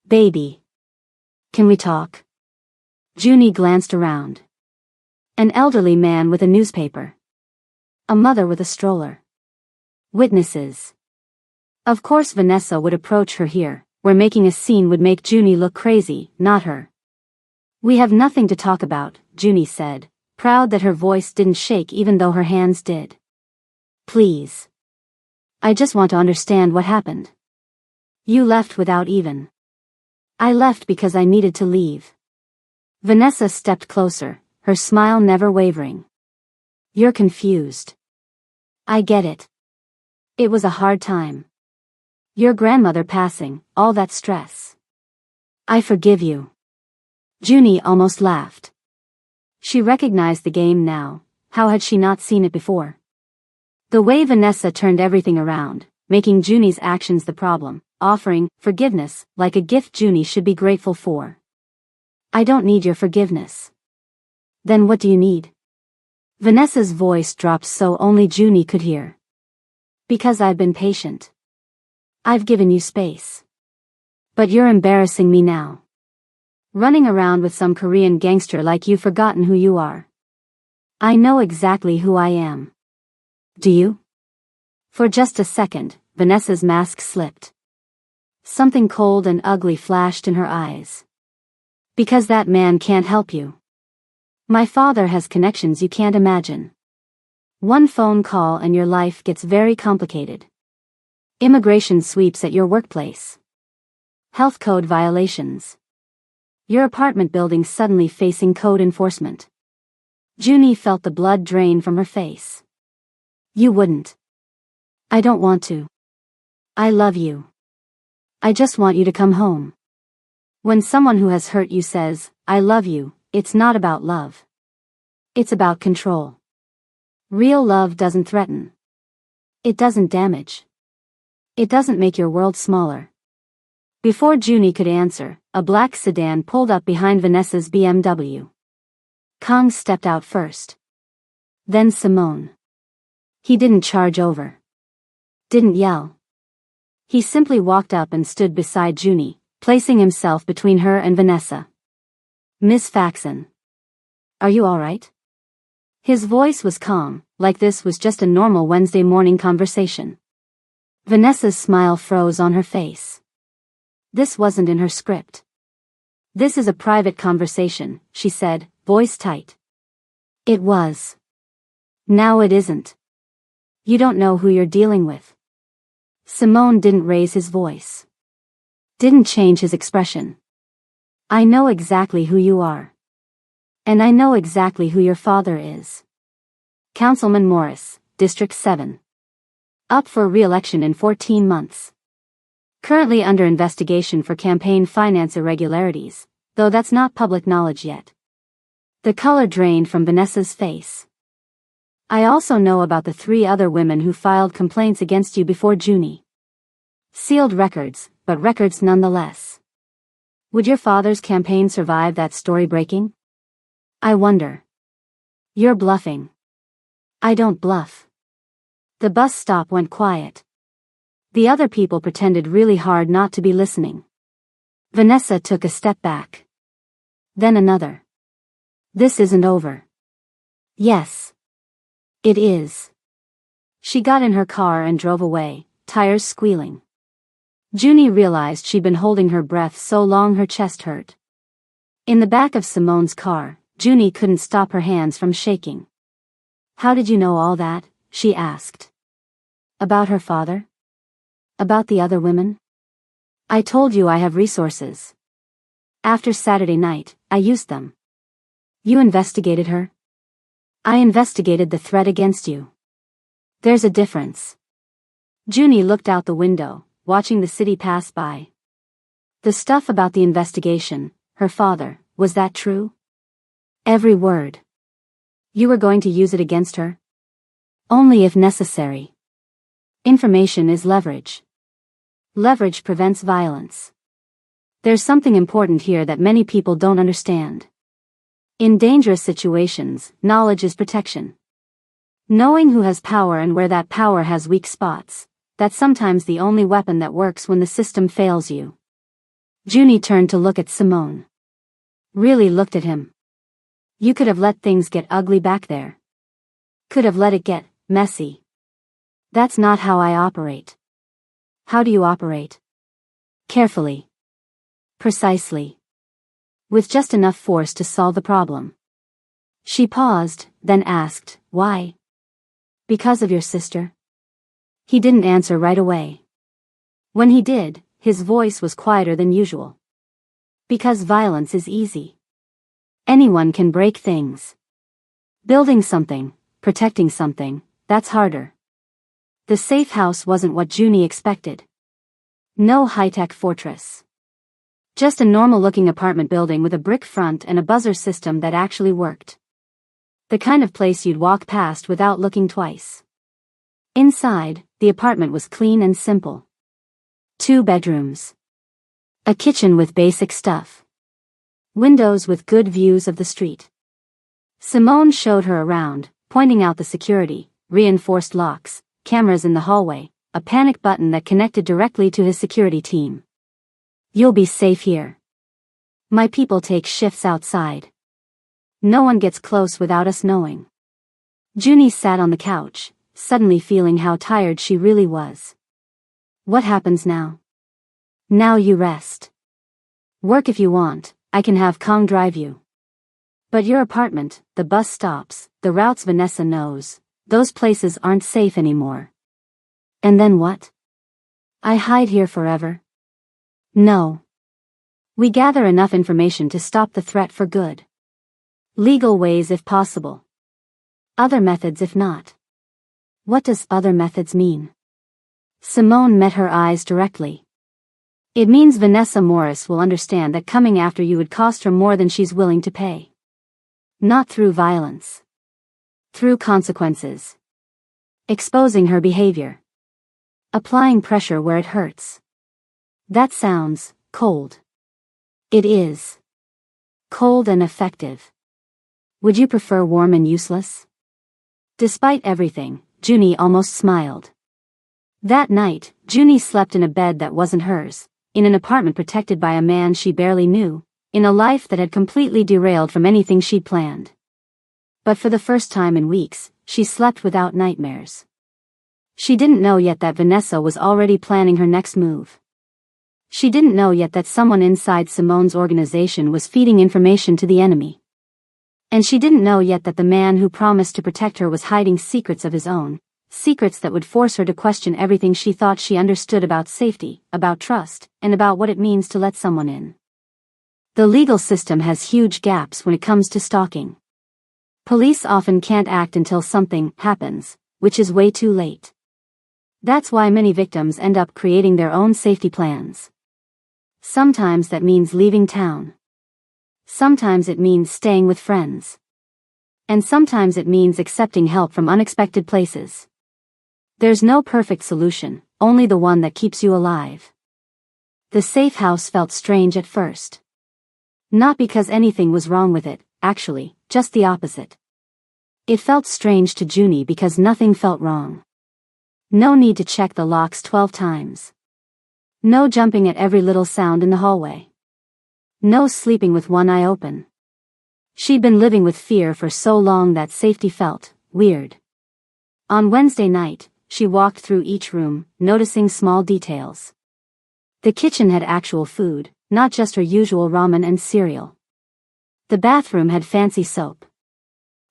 [SPEAKER 1] Baby. Can we talk? Junie glanced around. An elderly man with a newspaper. A mother with a stroller. Witnesses. Of course Vanessa would approach her here, where making a scene would make Junie look crazy, not her. We have nothing to talk about, Junie said, proud that her voice didn't shake even though her hands did. Please. I just want to understand what happened. You left without even. I left because I needed to leave. Vanessa stepped closer, her smile never wavering. You're confused. I get it. It was a hard time. Your grandmother passing, all that stress. I forgive you. Junie almost laughed. She recognized the game now. How had she not seen it before? The way Vanessa turned everything around, making Junie's actions the problem, offering forgiveness like a gift Junie should be grateful for. I don't need your forgiveness. Then what do you need? Vanessa's voice dropped so only Junie could hear. Because I've been patient. I've given you space. But you're embarrassing me now. Running around with some Korean gangster like you've forgotten who you are. I know exactly who I am. Do you? For just a second, Vanessa's mask slipped. Something cold and ugly flashed in her eyes. Because that man can't help you. My father has connections you can't imagine. One phone call and your life gets very complicated. Immigration sweeps at your workplace. Health code violations. Your apartment building suddenly facing code enforcement. Junie felt the blood drain from her face. You wouldn't. I don't want to. I love you. I just want you to come home. When someone who has hurt you says, I love you, it's not about love. It's about control. Real love doesn't threaten. It doesn't damage. It doesn't make your world smaller. Before Junie could answer, a black sedan pulled up behind Vanessa's BMW. Kong stepped out first. Then Simone. He didn't charge over. Didn't yell. He simply walked up and stood beside Junie, placing himself between her and Vanessa. Miss Faxon. Are you all right? His voice was calm, like this was just a normal Wednesday morning conversation. Vanessa's smile froze on her face. This wasn't in her script. This is a private conversation, she said, voice tight. It was. Now it isn't. You don't know who you're dealing with. Simone didn't raise his voice. Didn't change his expression. I know exactly who you are. And I know exactly who your father is. Councilman Morris, District 7. Up for re-election in 14 months. Currently under investigation for campaign finance irregularities, though that's not public knowledge yet. The color drained from Vanessa's face. I also know about the 3 other women who filed complaints against you before Junie. Sealed records, but records nonetheless. Would your father's campaign survive that story breaking? I wonder. You're bluffing. I don't bluff. The bus stop went quiet. The other people pretended really hard not to be listening. Vanessa took a step back. Then another. This isn't over. Yes. It is. She got in her car and drove away, tires squealing. Junie realized she'd been holding her breath so long her chest hurt. In the back of Simone's car, Junie couldn't stop her hands from shaking. How did you know all that? She asked. About her father? About the other women? I told you I have resources. After Saturday night, I used them. You investigated her? I investigated the threat against you. There's a difference. Junie looked out the window, watching the city pass by. The stuff about the investigation, her father, was that true? Every word. You were going to use it against her? Only if necessary. Information is leverage. Leverage prevents violence. There's something important here that many people don't understand. In dangerous situations, knowledge is protection. Knowing who has power and where that power has weak spots, that's sometimes the only weapon that works when the system fails you. Junie turned to look at Simone. Really looked at him. You could have let things get ugly back there. Could have let it get messy. That's not how I operate. How do you operate? Carefully. Precisely. With just enough force to solve the problem. She paused, then asked, why? Because of your sister? He didn't answer right away. When he did, his voice was quieter than usual. Because violence is easy. Anyone can break things. Building something, protecting something, that's harder. The safe house wasn't what Junie expected. No high-tech fortress. Just a normal-looking apartment building with a brick front and a buzzer system that actually worked. The kind of place you'd walk past without looking twice. Inside, the apartment was clean and simple. 2 bedrooms. A kitchen with basic stuff. Windows with good views of the street. Simone showed her around, pointing out the security, reinforced locks, cameras in the hallway, a panic button that connected directly to his security team. You'll be safe here. My people take shifts outside. No one gets close without us knowing. Junie sat on the couch, suddenly feeling how tired she really was. What happens now? Now you rest. Work if you want, I can have Kong drive you. But your apartment, the bus stops, the routes Vanessa knows, those places aren't safe anymore. And then what? I hide here forever? No. We gather enough information to stop the threat for good. Legal ways if possible. Other methods if not. What does other methods mean? Simone met her eyes directly. It means Vanessa Morris will understand that coming after you would cost her more than she's willing to pay. Not through violence. Through consequences. Exposing her behavior. Applying pressure where it hurts. That sounds cold. It is. Cold and effective. Would you prefer warm and useless? Despite everything, Junie almost smiled. That night, Junie slept in a bed that wasn't hers, in an apartment protected by a man she barely knew, in a life that had completely derailed from anything she'd planned. But for the first time in weeks, she slept without nightmares. She didn't know yet that Vanessa was already planning her next move. She didn't know yet that someone inside Simone's organization was feeding information to the enemy. And she didn't know yet that the man who promised to protect her was hiding secrets of his own, secrets that would force her to question everything she thought she understood about safety, about trust, and about what it means to let someone in. The legal system has huge gaps when it comes to stalking. Police often can't act until something happens, which is way too late. That's why many victims end up creating their own safety plans. Sometimes that means leaving town. Sometimes it means staying with friends. And sometimes it means accepting help from unexpected places. There's no perfect solution, only the one that keeps you alive. The safe house felt strange at first. Not because anything was wrong with it, actually, just the opposite. It felt strange to Junie because nothing felt wrong. No need to check the locks 12 times. No jumping at every little sound in the hallway. No sleeping with one eye open. She'd been living with fear for so long that safety felt weird. On Wednesday night, she walked through each room, noticing small details. The kitchen had actual food, not just her usual ramen and cereal. The bathroom had fancy soap.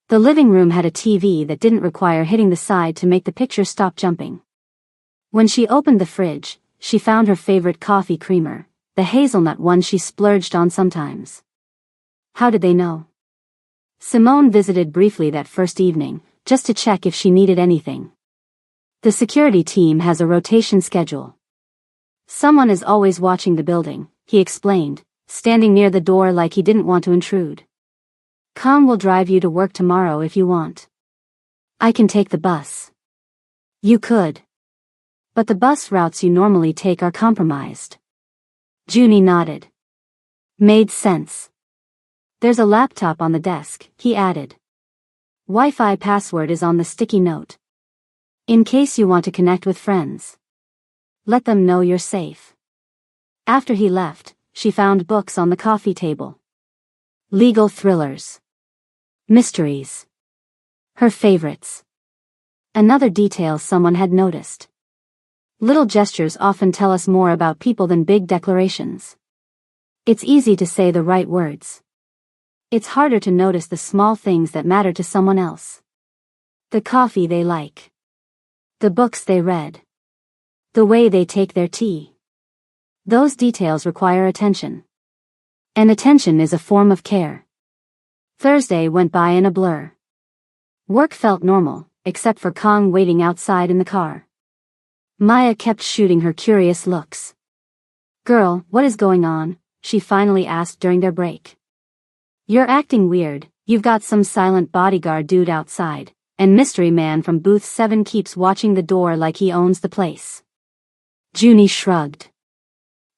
[SPEAKER 1] The living room had a TV that didn't require hitting the side to make the picture stop jumping. When she opened the fridge, she found her favorite coffee creamer, the hazelnut one she splurged on sometimes. How did they know? Simone visited briefly that first evening, just to check if she needed anything. The security team has a rotation schedule. Someone is always watching the building, he explained, standing near the door like he didn't want to intrude. Kong will drive you to work tomorrow if you want. I can take the bus. You could. But the bus routes you normally take are compromised. Junie nodded. Made sense. There's a laptop on the desk, he added. Wi-Fi password is on the sticky note. In case you want to connect with friends. Let them know you're safe. After he left, she found books on the coffee table. Legal thrillers. Mysteries. Her favorites. Another detail someone had noticed. Little gestures often tell us more about people than big declarations. It's easy to say the right words. It's harder to notice the small things that matter to someone else. The coffee they like. The books they read. The way they take their tea. Those details require attention. And attention is a form of care. Thursday went by in a blur. Work felt normal, except for Kong waiting outside in the car. Maya kept shooting her curious looks. Girl, what is going on? she finally asked during their break. You're acting weird, you've got some silent bodyguard dude outside, and mystery man from booth 7 keeps watching the door like he owns the place. Junie shrugged.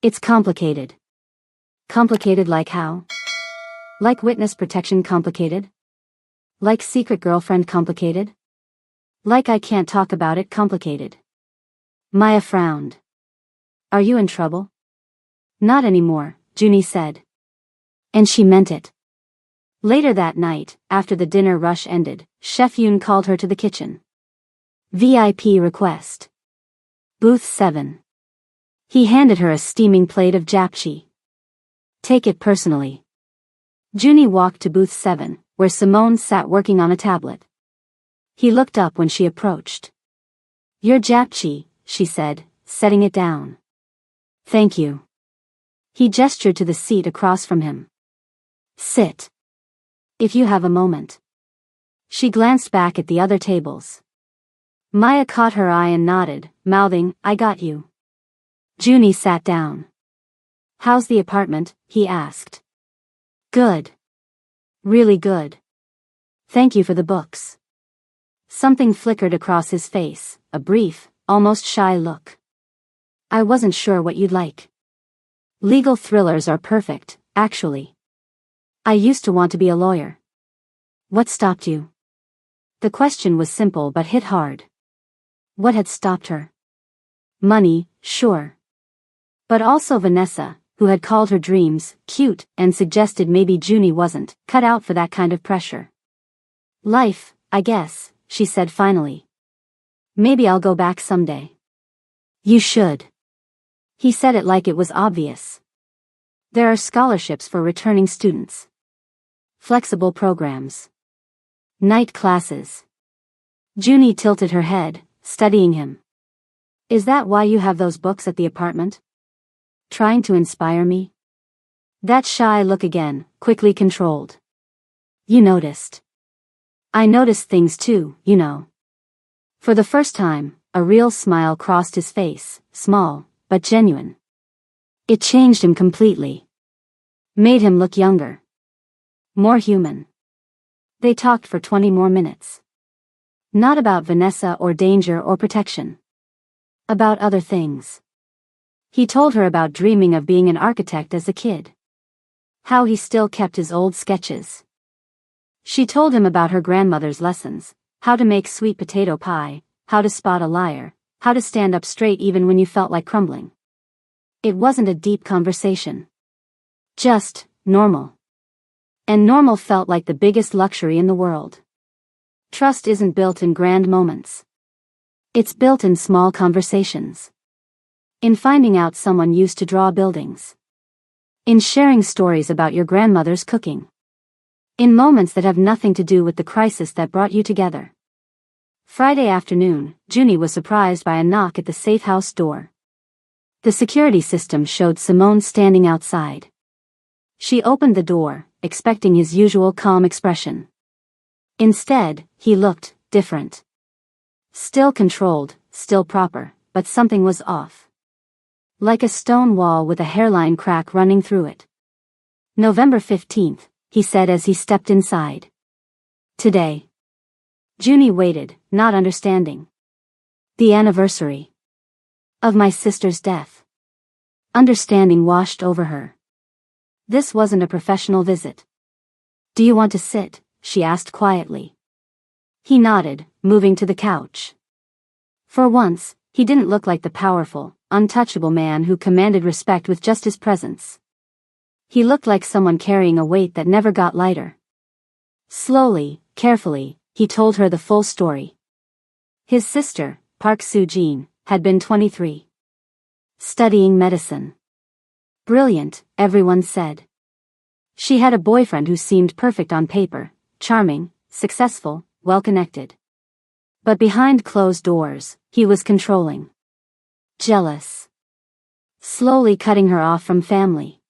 [SPEAKER 1] It's complicated. Complicated like how? Like witness protection complicated? Like secret girlfriend complicated? Like I can't talk about it complicated. Maya frowned. Are you in trouble? Not anymore, Junie said. And she meant it. Later that night, after the dinner rush ended, Chef Yoon called her to the kitchen. VIP request. Booth 7. He handed her a steaming plate of japchae. Take it personally. Junie walked to booth 7, where Simone sat working on a tablet. He looked up when she approached. Your japchae, she said, setting it down. Thank you. He gestured to the seat across from him. Sit. If you have a moment. She glanced back at the other tables. Maya caught her eye and nodded, mouthing, I got you. Junie sat down. How's the apartment? He asked. Good. Really good. Thank you for the books. Something flickered across his face, a brief, almost shy look. I wasn't sure what you'd like. Legal thrillers are perfect, actually. I used to want to be a lawyer. What stopped you? The question was simple but hit hard. What had stopped her? Money, sure. But also Vanessa, who had called her dreams cute and suggested maybe Junie wasn't cut out for that kind of pressure. Life, I guess, she said finally. Maybe I'll go back someday. You should. He said it like it was obvious. There are scholarships for returning students. Flexible programs. Night classes. Junie tilted her head, studying him. Is that why you have those books at the apartment? Trying to inspire me? That shy look again, quickly controlled. You noticed. I noticed things too, you know. For the first time, a real smile crossed his face, small, but genuine. It changed him completely. Made him look younger. More human. They talked for 20 more minutes. Not about Vanessa or danger or protection. About other things. He told her about dreaming of being an architect as a kid. How he still kept his old sketches. She told him about her grandmother's lessons, how to make sweet potato pie, how to spot a liar, how to stand up straight even when you felt like crumbling. It wasn't a deep conversation. Just normal. And normal felt like the biggest luxury in the world. Trust isn't built in grand moments. It's built in small conversations. In finding out someone used to draw buildings. In sharing stories about your grandmother's cooking. In moments that have nothing to do with the crisis that brought you together. Friday afternoon, Junie was surprised by a knock at the safe house door. The security system showed Simone standing outside. She opened the door, expecting his usual calm expression. Instead, he looked different. Still controlled, still proper, but something was off. Like a stone wall with a hairline crack running through it. November 15th, he said as he stepped inside. Today. Junie waited, not understanding. The anniversary. Of my sister's death. Understanding washed over her. This wasn't a professional visit. Do you want to sit? She asked quietly. He nodded, moving to the couch. For once, he didn't look like the powerful, untouchable man who commanded respect with just his presence. He looked like someone carrying a weight that never got lighter. Slowly, carefully, he told her the full story. His sister, Park Soo-jin, had been 23. Studying medicine. Brilliant, everyone said. She had a boyfriend who seemed perfect on paper, charming, successful, well-connected. But behind closed doors, he was controlling. Jealous. Slowly cutting her off from family.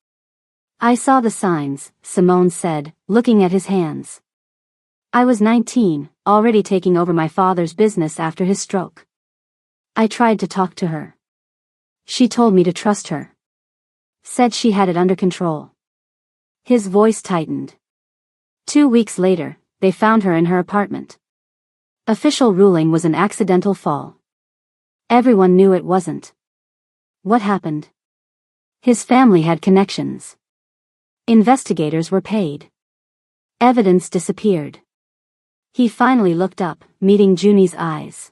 [SPEAKER 1] I saw the signs, Simone said, looking at his hands. I was 19, already taking over my father's business after his stroke. I tried to talk to her. She told me to trust her. Said she had it under control. His voice tightened. 2 weeks later, they found her in her apartment. Official ruling was an accidental fall. Everyone knew it wasn't. What happened? His family had connections. Investigators were paid. Evidence disappeared. He finally looked up, meeting Junie's eyes.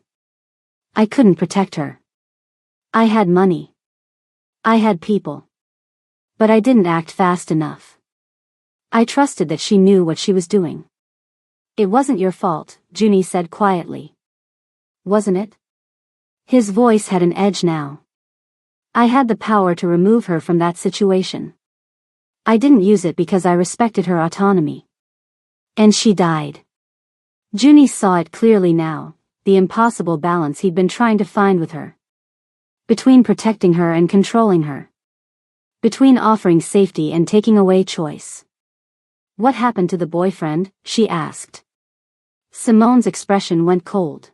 [SPEAKER 1] I couldn't protect her. I had money. I had people. But I didn't act fast enough. I trusted that she knew what she was doing. It wasn't your fault, Junie said quietly. Wasn't it? His voice had an edge now. I had the power to remove her from that situation. I didn't use it because I respected her autonomy. And she died. Junie saw it clearly now, the impossible balance he'd been trying to find with her. Between protecting her and controlling her. Between offering safety and taking away choice. What happened to the boyfriend? She asked. Simone's expression went cold.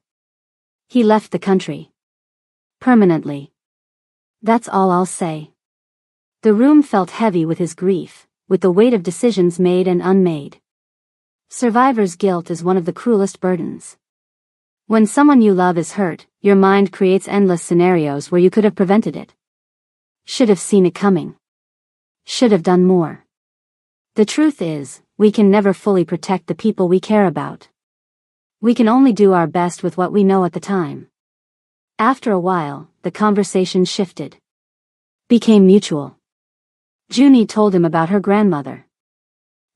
[SPEAKER 1] He left the country. Permanently. That's all I'll say. The room felt heavy with his grief, with the weight of decisions made and unmade. Survivor's guilt is one of the cruelest burdens. When someone you love is hurt, your mind creates endless scenarios where you could have prevented it. Should have seen it coming. Should have done more. The truth is, we can never fully protect the people we care about. We can only do our best with what we know at the time. After a while, the conversation shifted. Became mutual. Junie told him about her grandmother.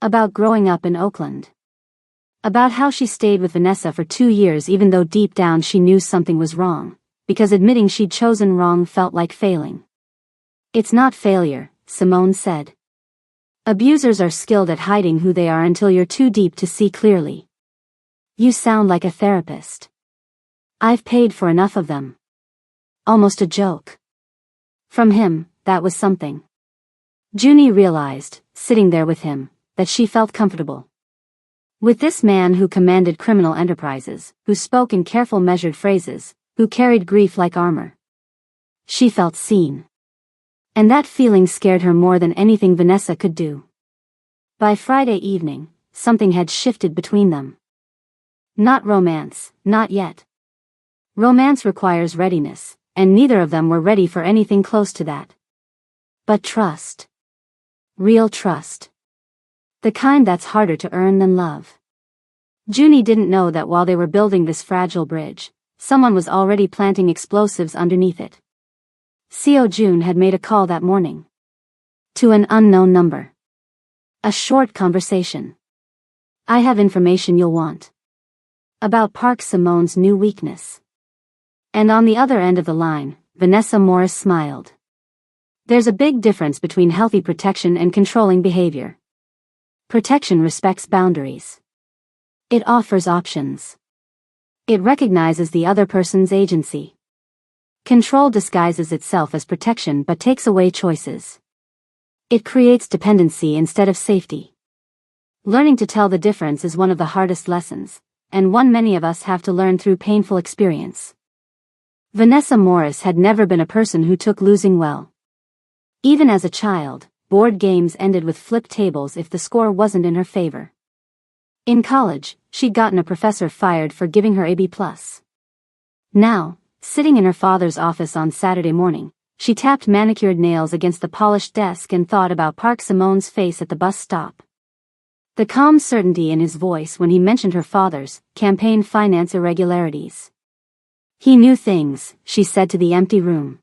[SPEAKER 1] About growing up in Oakland. About how she stayed with Vanessa for 2 years even though deep down she knew something was wrong, because admitting she'd chosen wrong felt like failing. It's not failure, Simone said. Abusers are skilled at hiding who they are until you're too deep to see clearly. You sound like a therapist. I've paid for enough of them. Almost a joke. From him, that was something. Junie realized, sitting there with him, that she felt comfortable. With this man who commanded criminal enterprises, who spoke in careful measured phrases, who carried grief like armor. She felt seen. And that feeling scared her more than anything Vanessa could do. By Friday evening, something had shifted between them. Not romance, not yet. Romance requires readiness, and neither of them were ready for anything close to that. But trust. Real trust. The kind that's harder to earn than love. Junie didn't know that while they were building this fragile bridge, someone was already planting explosives underneath it. Seo Jun had made a call that morning. To an unknown number. A short conversation. I have information you'll want. About Park Simone's new weakness. And on the other end of the line, Vanessa Morris smiled. There's a big difference between healthy protection and controlling behavior. Protection respects boundaries. It offers options. It recognizes the other person's agency. Control disguises itself as protection but takes away choices. It creates dependency instead of safety. Learning to tell the difference is one of the hardest lessons, and one many of us have to learn through painful experience. Vanessa Morris had never been a person who took losing well. Even as a child, board games ended with flip tables if the score wasn't in her favor. In college, she'd gotten a professor fired for giving her a B+. Now, sitting in her father's office on Saturday morning, she tapped manicured nails against the polished desk and thought about Park Simone's face at the bus stop. The calm certainty in his voice when he mentioned her father's campaign finance irregularities. He knew things, she said to the empty room.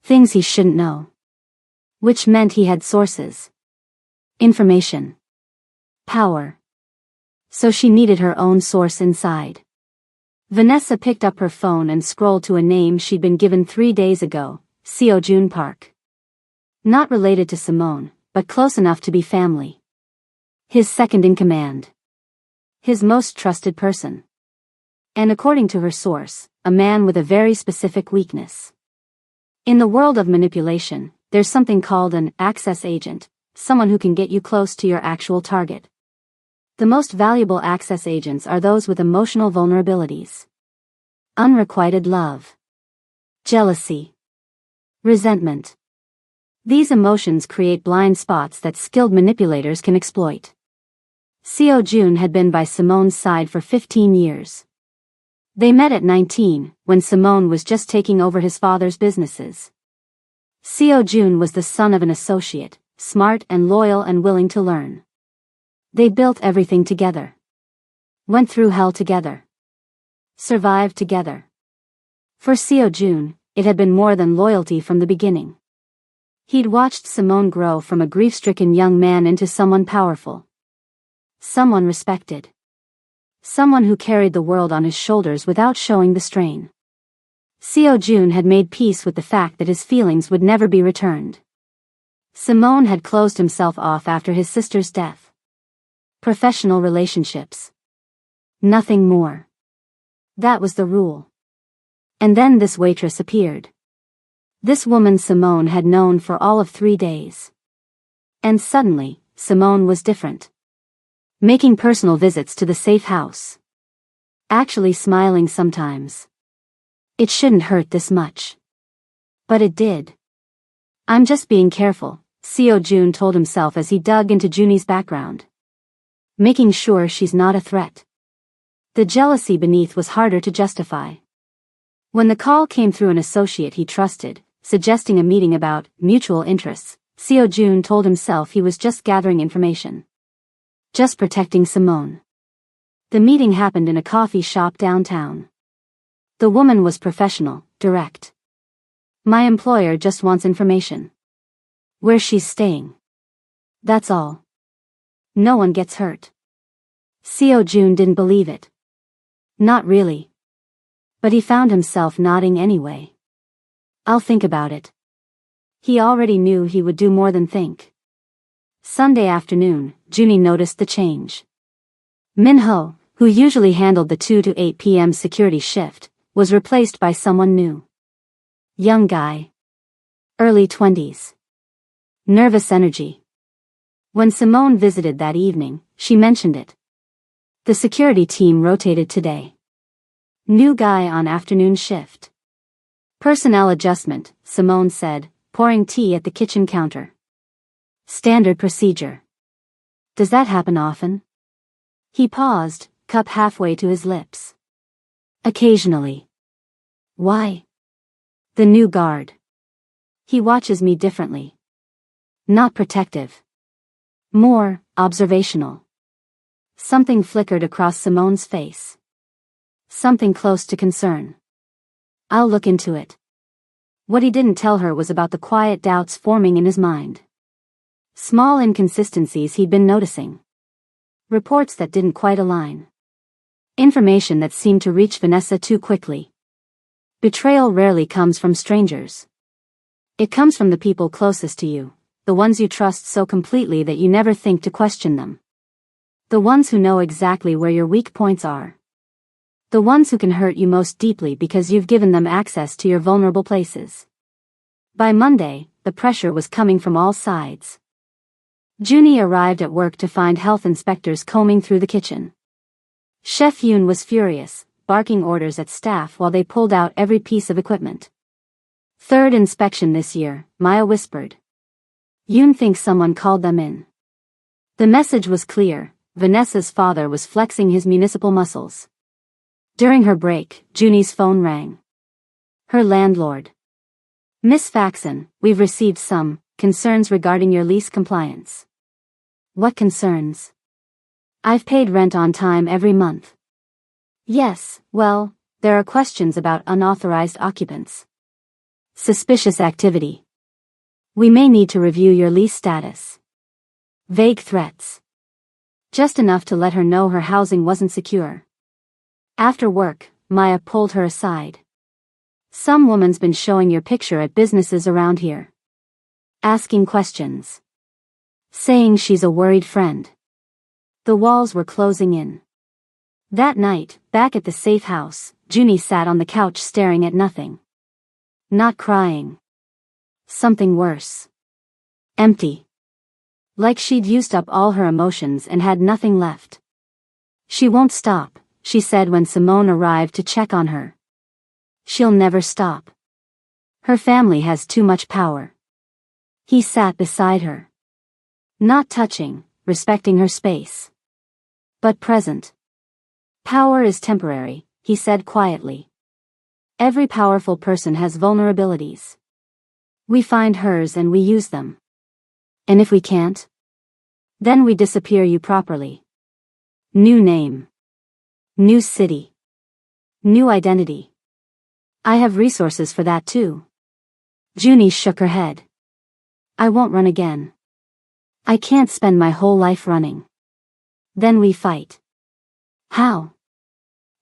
[SPEAKER 1] Things he shouldn't know. Which meant he had sources. Information. Power. So she needed her own source inside. Vanessa picked up her phone and scrolled to a name she'd been given 3 days ago, Seo Jun Park. Not related to Simone, but close enough to be family. His second in command. His most trusted person. And according to her source, a man with a very specific weakness. In the world of manipulation, there's something called an access agent, someone who can get you close to your actual target. The most valuable access agents are those with emotional vulnerabilities. Unrequited love. Jealousy. Resentment. These emotions create blind spots that skilled manipulators can exploit. Seo Jun had been by Simone's side for 15 years. They met at 19, when Simone was just taking over his father's businesses. Seo Jun was the son of an associate, smart and loyal and willing to learn. They built everything together. Went through hell together. Survived together. For Seo Jun, it had been more than loyalty from the beginning. He'd watched Simone grow from a grief-stricken young man into someone powerful. Someone respected. Someone who carried the world on his shoulders without showing the strain. Seo Jun had made peace with the fact that his feelings would never be returned. Simone had closed himself off after his sister's death. Professional relationships. Nothing more. That was the rule. And then this waitress appeared. This woman Simone had known for all of 3 days. And suddenly, Simone was different. Making personal visits to the safe house. Actually smiling sometimes. It shouldn't hurt this much. But it did. I'm just being careful, Seo Jun told himself as he dug into Juni's background. Making sure she's not a threat. The jealousy beneath was harder to justify. When the call came through an associate he trusted, suggesting a meeting about mutual interests, Seo Jun told himself he was just gathering information. Just protecting Simone. The meeting happened in a coffee shop downtown. The woman was professional, direct. My employer just wants information. Where she's staying. That's all. No one gets hurt. Seo Jun didn't believe it. Not really. But he found himself nodding anyway. I'll think about it. He already knew he would do more than think. Sunday afternoon, Juni noticed the change. Minho, who usually handled the 2 to 8 p.m. security shift, was replaced by someone new. Young guy. Early 20s. Nervous energy. When Simone visited that evening, she mentioned it. The security team rotated today. New guy on afternoon shift. Personnel adjustment, Simone said, pouring tea at the kitchen counter. Standard procedure. Does that happen often? He paused, cup halfway to his lips. Occasionally. Why? The new guard. He watches me differently. Not protective. More observational. Something flickered across Simone's face. Something close to concern. I'll look into it. What he didn't tell her was about the quiet doubts forming in his mind. Small inconsistencies he'd been noticing. Reports that didn't quite align. Information that seemed to reach Vanessa too quickly. Betrayal rarely comes from strangers. It comes from the people closest to you, the ones you trust so completely that you never think to question them. The ones who know exactly where your weak points are. The ones who can hurt you most deeply because you've given them access to your vulnerable places. By Monday, the pressure was coming from all sides. Juni arrived at work to find health inspectors combing through the kitchen. Chef Yoon was furious, barking orders at staff while they pulled out every piece of equipment. Third inspection this year, Maya whispered. Yoon thinks someone called them in. The message was clear. Vanessa's father was flexing his municipal muscles. During her break, Juni's phone rang. Her landlord. Miss Faxon, we've received some concerns regarding your lease compliance. What concerns? I've paid rent on time every month. Yes, well, there are questions about unauthorized occupants. Suspicious activity. We may need to review your lease status. Vague threats. Just enough to let her know her housing wasn't secure. After work, Maya pulled her aside. Some woman's been showing your picture at businesses around here. Asking questions. Saying she's a worried friend. The walls were closing in. That night, back at the safe house, Juni sat on the couch staring at nothing. Not crying. Something worse. Empty. Like she'd used up all her emotions and had nothing left. She won't stop, she said when Simone arrived to check on her. She'll never stop. Her family has too much power. He sat beside her. Not touching, respecting her space. But present. Power is temporary, he said quietly. Every powerful person has vulnerabilities. We find hers and we use them. And if we can't? Then we disappear you properly. New name. New city. New identity. I have resources for that too. Junie shook her head. I won't run again. I can't spend my whole life running. Then we fight. How?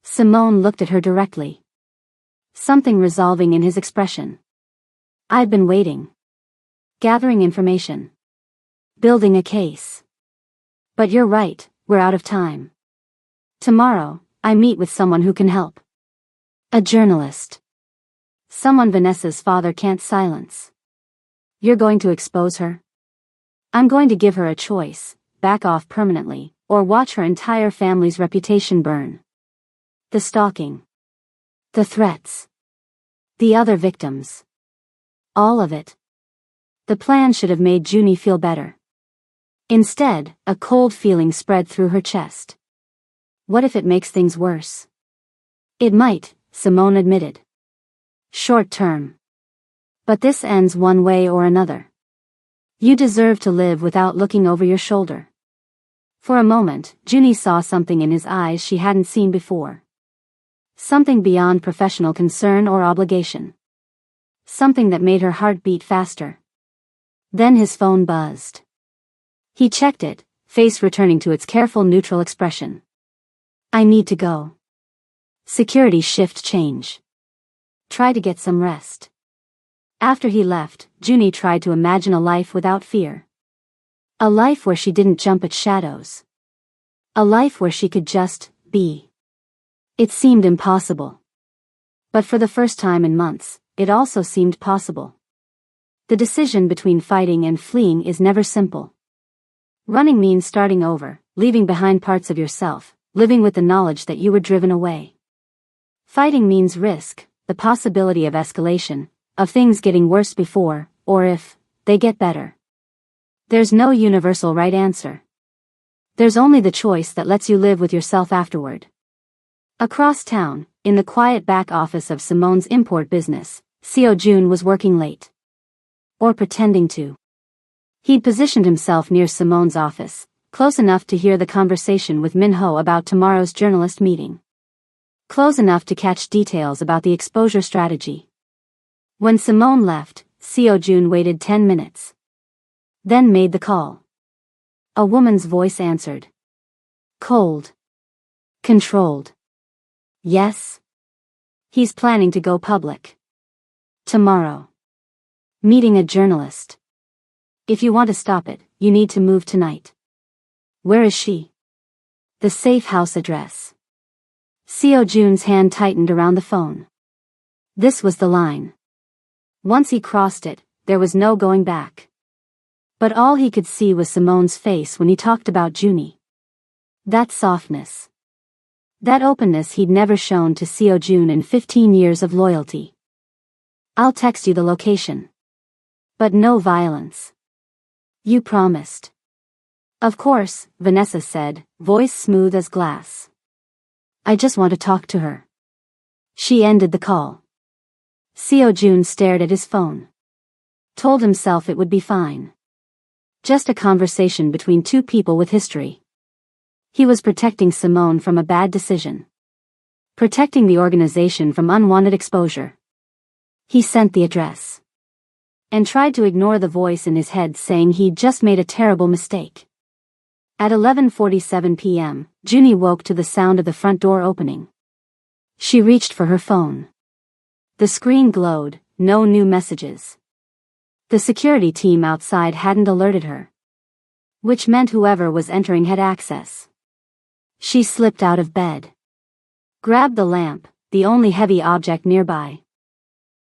[SPEAKER 1] Simone looked at her directly. Something resolving in his expression. I've been waiting. Gathering information. Building a case. But you're right, we're out of time. Tomorrow, I meet with someone who can help. A journalist. Someone Vanessa's father can't silence. You're going to expose her? I'm going to give her a choice, back off permanently, or watch her entire family's reputation burn. The stalking. The threats. The other victims. All of it. The plan should have made Junie feel better. Instead, a cold feeling spread through her chest. What if it makes things worse? It might, Simone admitted. Short term. But this ends one way or another. You deserve to live without looking over your shoulder. For a moment, Junie saw something in his eyes she hadn't seen before. Something beyond professional concern or obligation. Something that made her heart beat faster. Then his phone buzzed. He checked it, face returning to its careful neutral expression. I need to go. Security shift change. Try to get some rest. After he left, Junie tried to imagine a life without fear. A life where she didn't jump at shadows. A life where she could just be. It seemed impossible. But for the first time in months, it also seemed possible. The decision between fighting and fleeing is never simple. Running means starting over, leaving behind parts of yourself, living with the knowledge that you were driven away. Fighting means risk, the possibility of escalation, of things getting worse before, or if they get better. There's no universal right answer. There's only the choice that lets you live with yourself afterward. Across town, in the quiet back office of Simone's import business, Seo Jun was working late. Or pretending to. He'd positioned himself near Simone's office, close enough to hear the conversation with Minho about tomorrow's journalist meeting. Close enough to catch details about the exposure strategy. When Simone left, Seo Jun waited 10 minutes. Then made the call. A woman's voice answered. Cold. Controlled. Yes? He's planning to go public. Tomorrow. Meeting a journalist. If you want to stop it, you need to move tonight. Where is she? The safe house address. Seo Jun's hand tightened around the phone. This was the line. Once he crossed it, there was no going back. But all he could see was Simone's face when he talked about Junie. That softness. That openness he'd never shown to Seo Jun in 15 years of loyalty. I'll text you the location. But no violence. You promised. Of course, Vanessa said, voice smooth as glass. I just want to talk to her. She ended the call. Seo Jun stared at his phone. Told himself it would be fine. Just a conversation between two people with history. He was protecting Simone from a bad decision. Protecting the organization from unwanted exposure. He sent the address. And tried to ignore the voice in his head saying he'd just made a terrible mistake. At 11:47 p.m., Junie woke to the sound of the front door opening. She reached for her phone. The screen glowed, no new messages. The security team outside hadn't alerted her. Which meant whoever was entering had access. She slipped out of bed. Grabbed the lamp, the only heavy object nearby.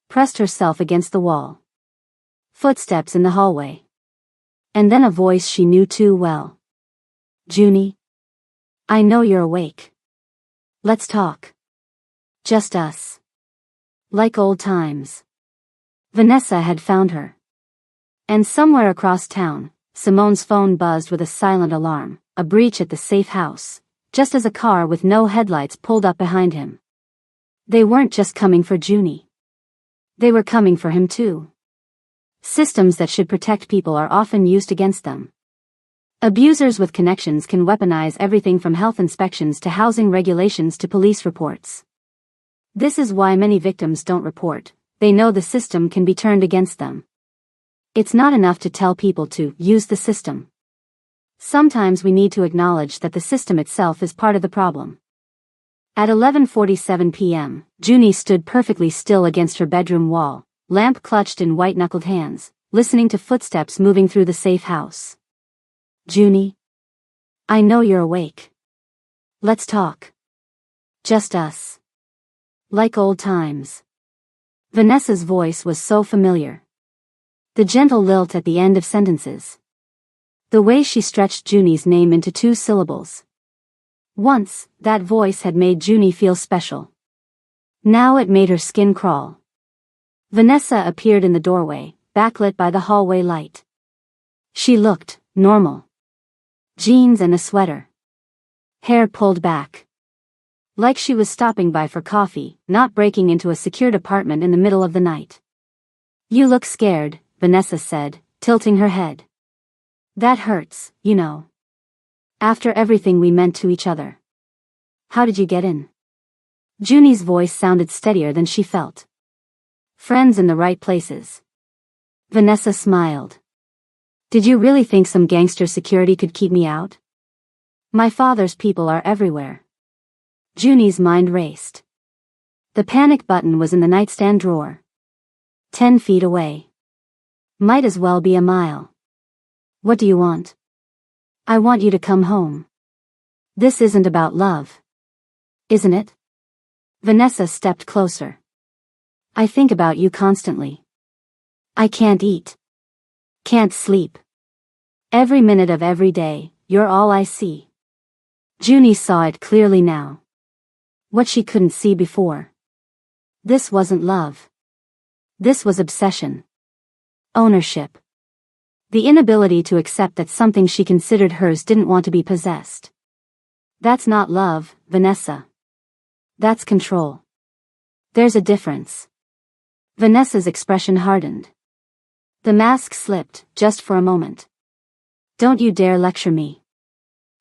[SPEAKER 1] Pressed herself against the wall. Footsteps in the hallway. And then a voice she knew too well. Junie? I know you're awake. Let's talk. Just us. Like old times. Vanessa had found her. And somewhere across town, Simone's phone buzzed with a silent alarm, a breach at the safe house, just as a car with no headlights pulled up behind him. They weren't just coming for Junie. They were coming for him too. Systems that should protect people are often used against them. Abusers with connections can weaponize everything from health inspections to housing regulations to police reports. This is why many victims don't report. They know the system can be turned against them. It's not enough to tell people to use the system. Sometimes we need to acknowledge that the system itself is part of the problem. At 11:47 p.m., Junie stood perfectly still against her bedroom wall, lamp clutched in white-knuckled hands, listening to footsteps moving through the safe house. Junie? I know you're awake. Let's talk. Just us. Like old times. Vanessa's voice was so familiar. The gentle lilt at the end of sentences. The way she stretched Junie's name into 2 syllables. Once, that voice had made Junie feel special. Now it made her skin crawl. Vanessa appeared in the doorway, backlit by the hallway light. She looked normal. Jeans and a sweater. Hair pulled back. Like she was stopping by for coffee, not breaking into a secured apartment in the middle of the night. You look scared, Vanessa said, tilting her head. That hurts, you know. After everything we meant to each other. How did you get in? Junie's voice sounded steadier than she felt. Friends in the right places. Vanessa smiled. Did you really think some gangster security could keep me out? My father's people are everywhere. Junie's mind raced. The panic button was in the nightstand drawer. 10 feet away. Might as well be a mile. What do you want? I want you to come home. This isn't about love. Isn't it? Vanessa stepped closer. I think about you constantly. I can't eat. Can't sleep. Every minute of every day, you're all I see. Junie saw it clearly now. What she couldn't see before. This wasn't love. This was obsession. Ownership. The inability to accept that something she considered hers didn't want to be possessed. That's not love, Vanessa. That's control. There's a difference. Vanessa's expression hardened. The mask slipped, just for a moment. Don't you dare lecture me.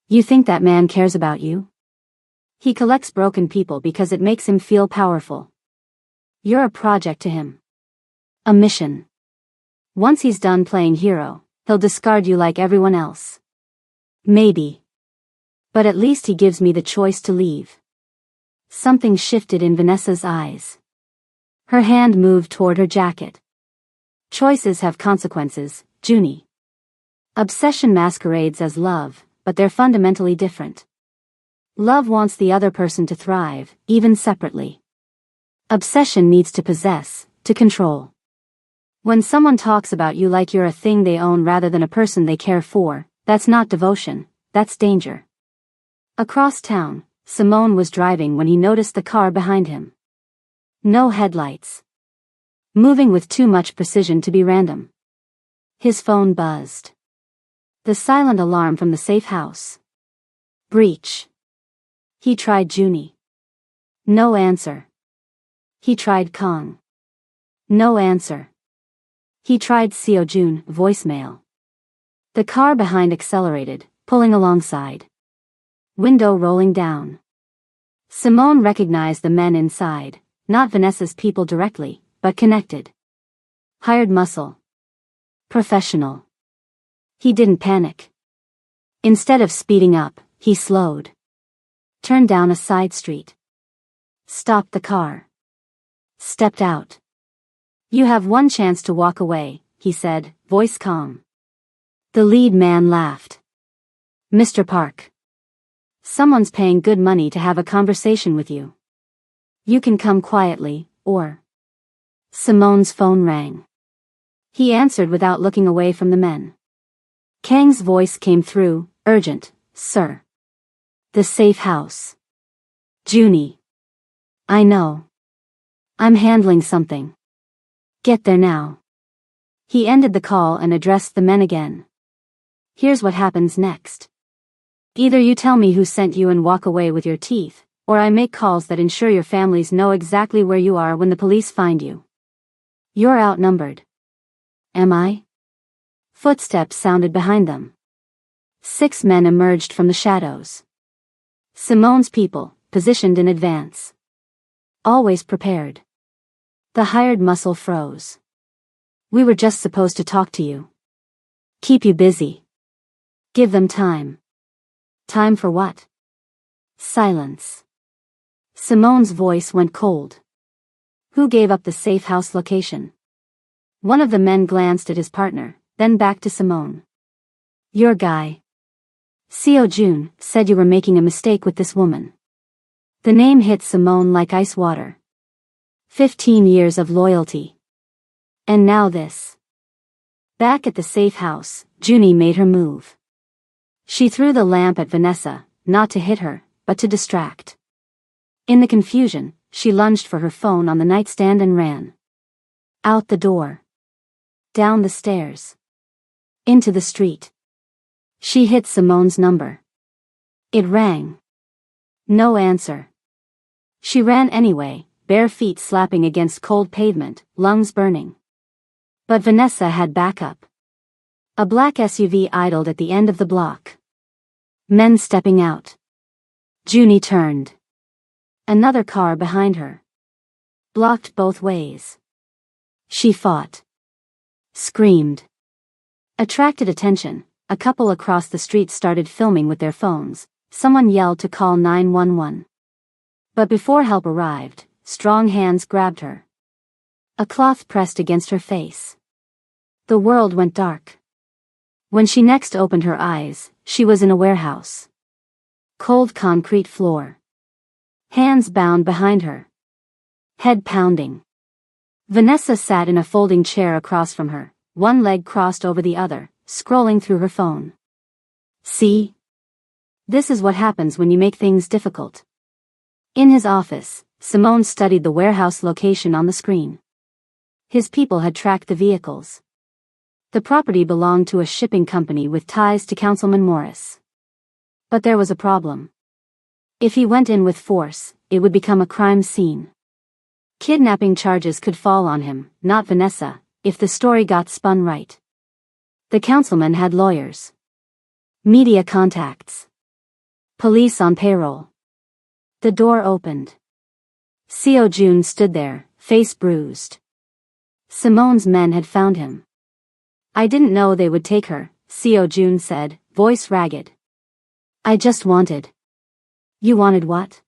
[SPEAKER 1] You think that man cares about you? He collects broken people because it makes him feel powerful. You're a project to him. A mission. Once he's done playing hero, he'll discard you like everyone else. Maybe. But at least he gives me the choice to leave. Something shifted in Vanessa's eyes. Her hand moved toward her jacket. Choices have consequences, Junie. Obsession masquerades as love, but they're fundamentally different. Love wants the other person to thrive, even separately. Obsession needs to possess, to control. When someone talks about you like you're a thing they own rather than a person they care for, that's not devotion, that's danger. Across town, Simone was driving when he noticed the car behind him. No headlights. Moving with too much precision to be random. His phone buzzed. The silent alarm from the safe house. Breach. He tried Junie. No answer. He tried Kong. No answer. He tried Seo Jun, voicemail. The car behind accelerated, pulling alongside. Window rolling down. Simone recognized the men inside, not Vanessa's people directly, but connected. Hired muscle. Professional. He didn't panic. Instead of speeding up, he slowed. Turned down a side street. Stopped the car. Stepped out. You have one chance to walk away, he said, voice calm. The lead man laughed. Mr. Park. Someone's paying good money to have a conversation with you. You can come quietly, or... Simone's phone rang. He answered without looking away from the men. Kang's voice came through, urgent, sir. The safe house. Junie. I know. I'm handling something. Get there now. He ended the call and addressed the men again. Here's what happens next. Either you tell me who sent you and walk away with your teeth, or I make calls that ensure your families know exactly where you are when the police find you. You're outnumbered. Am I? Footsteps sounded behind them. 6 men emerged from the shadows. Simone's people, positioned in advance. Always prepared. The hired muscle froze. We were just supposed to talk to you. Keep you busy. Give them time. Time for what? Silence. Simone's voice went cold. Who gave up the safe house location? One of the men glanced at his partner, then back to Simone. Your guy. Seo Jun said you were making a mistake with this woman. The name hit Simone like ice water. 15 years of loyalty. And now this. Back at the safe house, Junie made her move. She threw the lamp at Vanessa, not to hit her, but to distract. In the confusion, she lunged for her phone on the nightstand and ran. Out the door. Down the stairs. Into the street. She hit Simone's number. It rang. No answer. She ran anyway, bare feet slapping against cold pavement, lungs burning. But Vanessa had backup. A black SUV idled at the end of the block. Men stepping out. Junie turned. Another car behind her. Blocked both ways. She fought. Screamed. Attracted attention, a couple across the street started filming with their phones. Someone yelled to call 911. But before help arrived, strong hands grabbed her. A cloth pressed against her face. The world went dark. When she next opened her eyes, she was in a warehouse. Cold concrete floor. Hands bound behind her. Head pounding. Vanessa sat in a folding chair across from her, one leg crossed over the other, scrolling through her phone. See? This is what happens when you make things difficult. In his office, Simone studied the warehouse location on the screen. His people had tracked the vehicles. The property belonged to a shipping company with ties to Councilman Morris. But there was a problem. If he went in with force, it would become a crime scene. Kidnapping charges could fall on him, not Vanessa, if the story got spun right. The councilman had lawyers. Media contacts. Police on payroll. The door opened. Seo Jun stood there, face bruised. Simone's men had found him. I didn't know they would take her, Seo Jun said, voice ragged. I just wanted. You wanted what?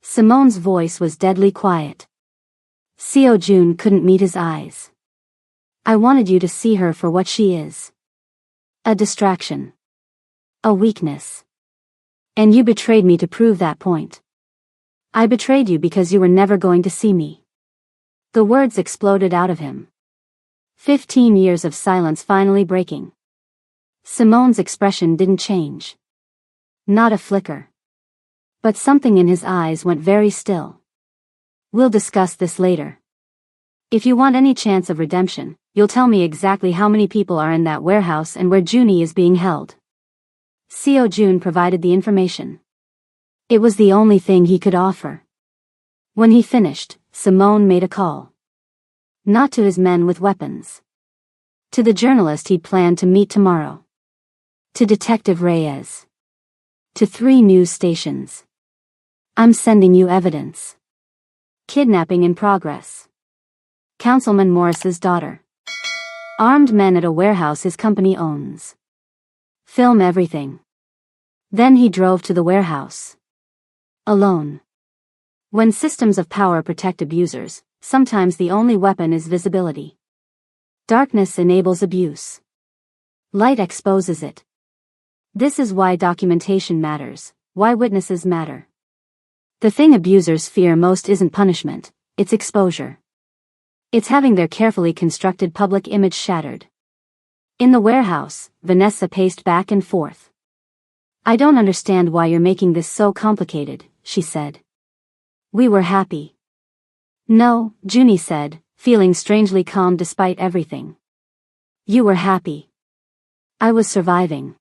[SPEAKER 1] Simone's voice was deadly quiet. Seo Jun couldn't meet his eyes. I wanted you to see her for what she is. A distraction. A weakness. And you betrayed me to prove that point. I betrayed you because you were never going to see me. The words exploded out of him. 15 years of silence finally breaking. Simone's expression didn't change. Not a flicker. But something in his eyes went very still. We'll discuss this later. If you want any chance of redemption, you'll tell me exactly how many people are in that warehouse and where Junie is being held. Seo Jun provided the information. It was the only thing he could offer. When he finished, Simone made a call. Not to his men with weapons. To the journalist he'd planned to meet tomorrow. To Detective Reyes. To 3 news stations. I'm sending you evidence. Kidnapping in progress. Councilman Morris's daughter. Armed men at a warehouse his company owns. Film everything. Then he drove to the warehouse. Alone. When systems of power protect abusers, sometimes the only weapon is visibility. Darkness enables abuse. Light exposes it. This is why documentation matters, why witnesses matter. The thing abusers fear most isn't punishment, it's exposure. It's having their carefully constructed public image shattered. In the warehouse, Vanessa paced back and forth. I don't understand why you're making this so complicated, she said. We were happy. No, Junie said, feeling strangely calm despite everything. You were happy. I was surviving.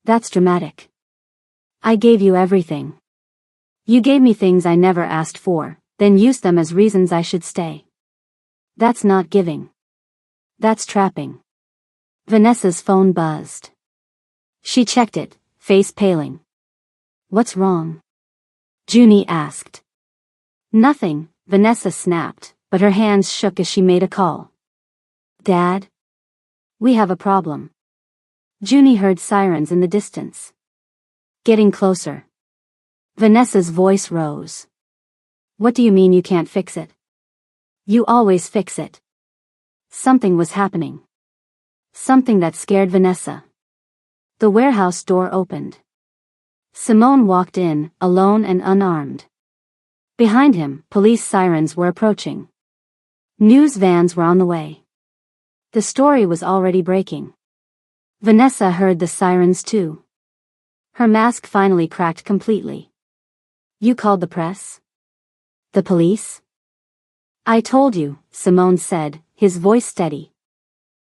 [SPEAKER 1] That's dramatic. I gave you everything. You gave me things I never asked for, then used them as reasons I should stay. That's not giving. That's trapping. Vanessa's phone buzzed. She checked it, face paling. What's wrong? Junie asked. Nothing, Vanessa snapped, but her hands shook as she made a call. Dad? We have a problem. Junie heard sirens in the distance. Getting closer. Vanessa's voice rose. What do you mean you can't fix it? You always fix it. Something was happening. Something that scared Vanessa. The warehouse door opened. Simone walked in, alone and unarmed. Behind him, police sirens were approaching. News vans were on the way. The story was already breaking. Vanessa heard the sirens too. Her mask finally cracked completely. You called the press? The police? I told you, Simone said, his voice steady.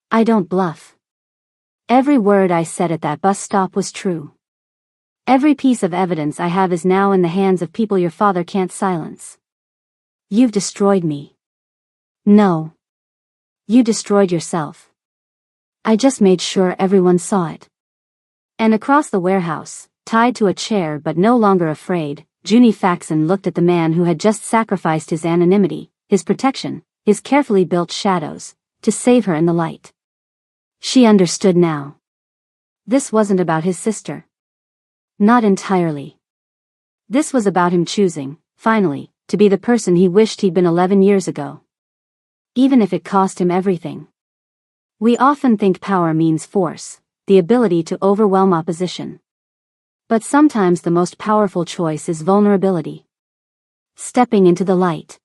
[SPEAKER 1] I don't bluff. Every word I said at that bus stop was true. Every piece of evidence I have is now in the hands of people your father can't silence. You've destroyed me. No. You destroyed yourself. I just made sure everyone saw it. And across the warehouse, tied to a chair but no longer afraid, Junie Faxon looked at the man who had just sacrificed his anonymity, his protection, his carefully built shadows, to save her in the light. She understood now. This wasn't about his sister. Not entirely. This was about him choosing, finally, to be the person he wished he'd been 11 years ago. Even if it cost him everything. We often think power means force, the ability to overwhelm opposition. But sometimes the most powerful choice is vulnerability. Stepping into the light.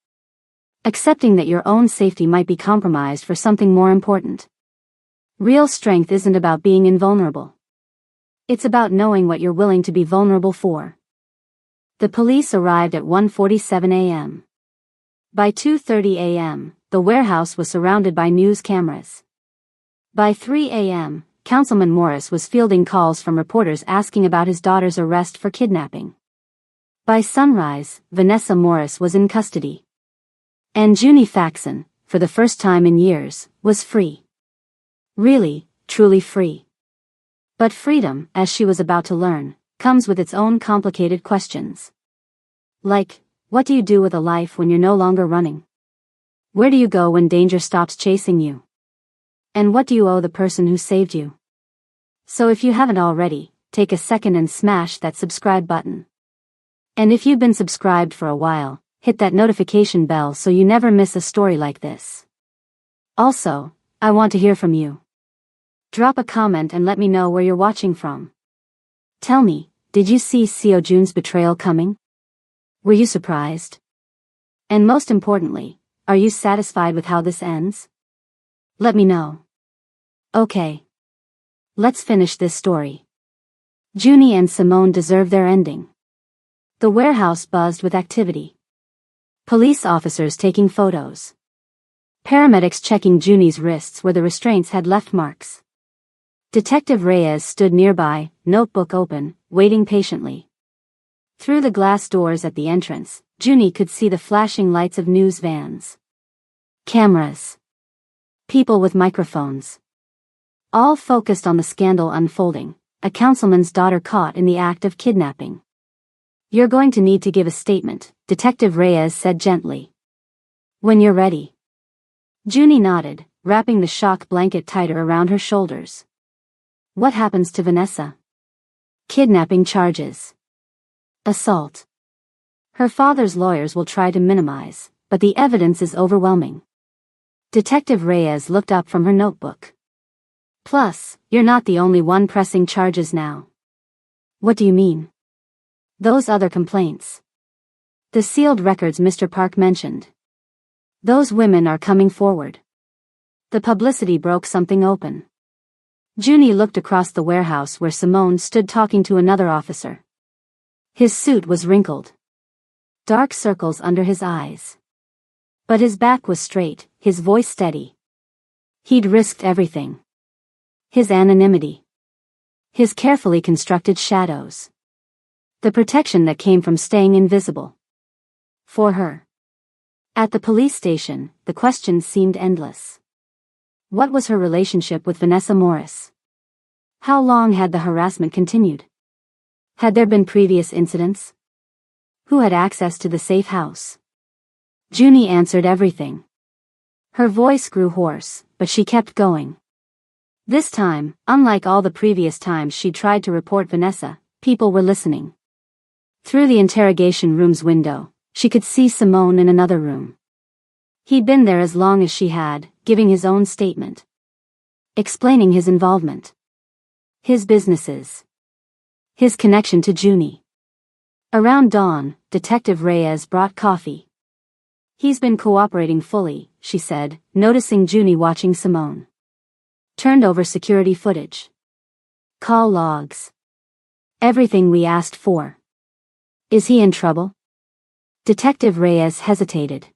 [SPEAKER 1] Accepting that your own safety might be compromised for something more important. Real strength isn't about being invulnerable. It's about knowing what you're willing to be vulnerable for. The police arrived at 1:47 a.m. By 2:30 a.m., the warehouse was surrounded by news cameras. By 3 a.m., Councilman Morris was fielding calls from reporters asking about his daughter's arrest for kidnapping. By sunrise, Vanessa Morris was in custody. And Junie Faxon, for the first time in years, was free. Really, truly free. But freedom, as she was about to learn, comes with its own complicated questions. Like, what do you do with a life when you're no longer running? Where do you go when danger stops chasing you? And what do you owe the person who saved you? So if you haven't already, take a second and smash that subscribe button. And if you've been subscribed for a while, hit that notification bell so you never miss a story like this. Also, I want to hear from you. Drop a comment and let me know where you're watching from. Tell me, did you see Seo Jun's betrayal coming? Were you surprised? And most importantly, are you satisfied with how this ends? Let me know. Okay. Let's finish this story. Junie and Simone deserve their ending. The warehouse buzzed with activity. Police officers taking photos. Paramedics checking Junie's wrists where the restraints had left marks. Detective Reyes stood nearby, notebook open, waiting patiently. Through the glass doors at the entrance, Junie could see the flashing lights of news vans. Cameras. People with microphones. All focused on the scandal unfolding, a councilman's daughter caught in the act of kidnapping. You're going to need to give a statement, Detective Reyes said gently. When you're ready. Junie nodded, wrapping the shock blanket tighter around her shoulders. What happens to Vanessa? Kidnapping charges. Assault. Her father's lawyers will try to minimize, but the evidence is overwhelming. Detective Reyes looked up from her notebook. Plus, you're not the only one pressing charges now. What do you mean? Those other complaints. The sealed records Mr. Park mentioned. Those women are coming forward. The publicity broke something open. Junie looked across the warehouse where Simone stood talking to another officer. His suit was wrinkled. Dark circles under his eyes. But his back was straight, his voice steady. He'd risked everything. His anonymity. His carefully constructed shadows. The protection that came from staying invisible. For her. At the police station, the questions seemed endless. What was her relationship with Vanessa Morris? How long had the harassment continued? Had there been previous incidents? Who had access to the safe house? Junie answered everything. Her voice grew hoarse, but she kept going. This time, unlike all the previous times she'd tried to report Vanessa, people were listening. Through the interrogation room's window, she could see Simone in another room. He'd been there as long as she had, giving his own statement. Explaining his involvement. His businesses. His connection to Junie. Around dawn, Detective Reyes brought coffee. He's been cooperating fully, she said, noticing Junie watching Simone. Turned over security footage. Call logs. Everything we asked for. Is he in trouble? Detective Reyes hesitated.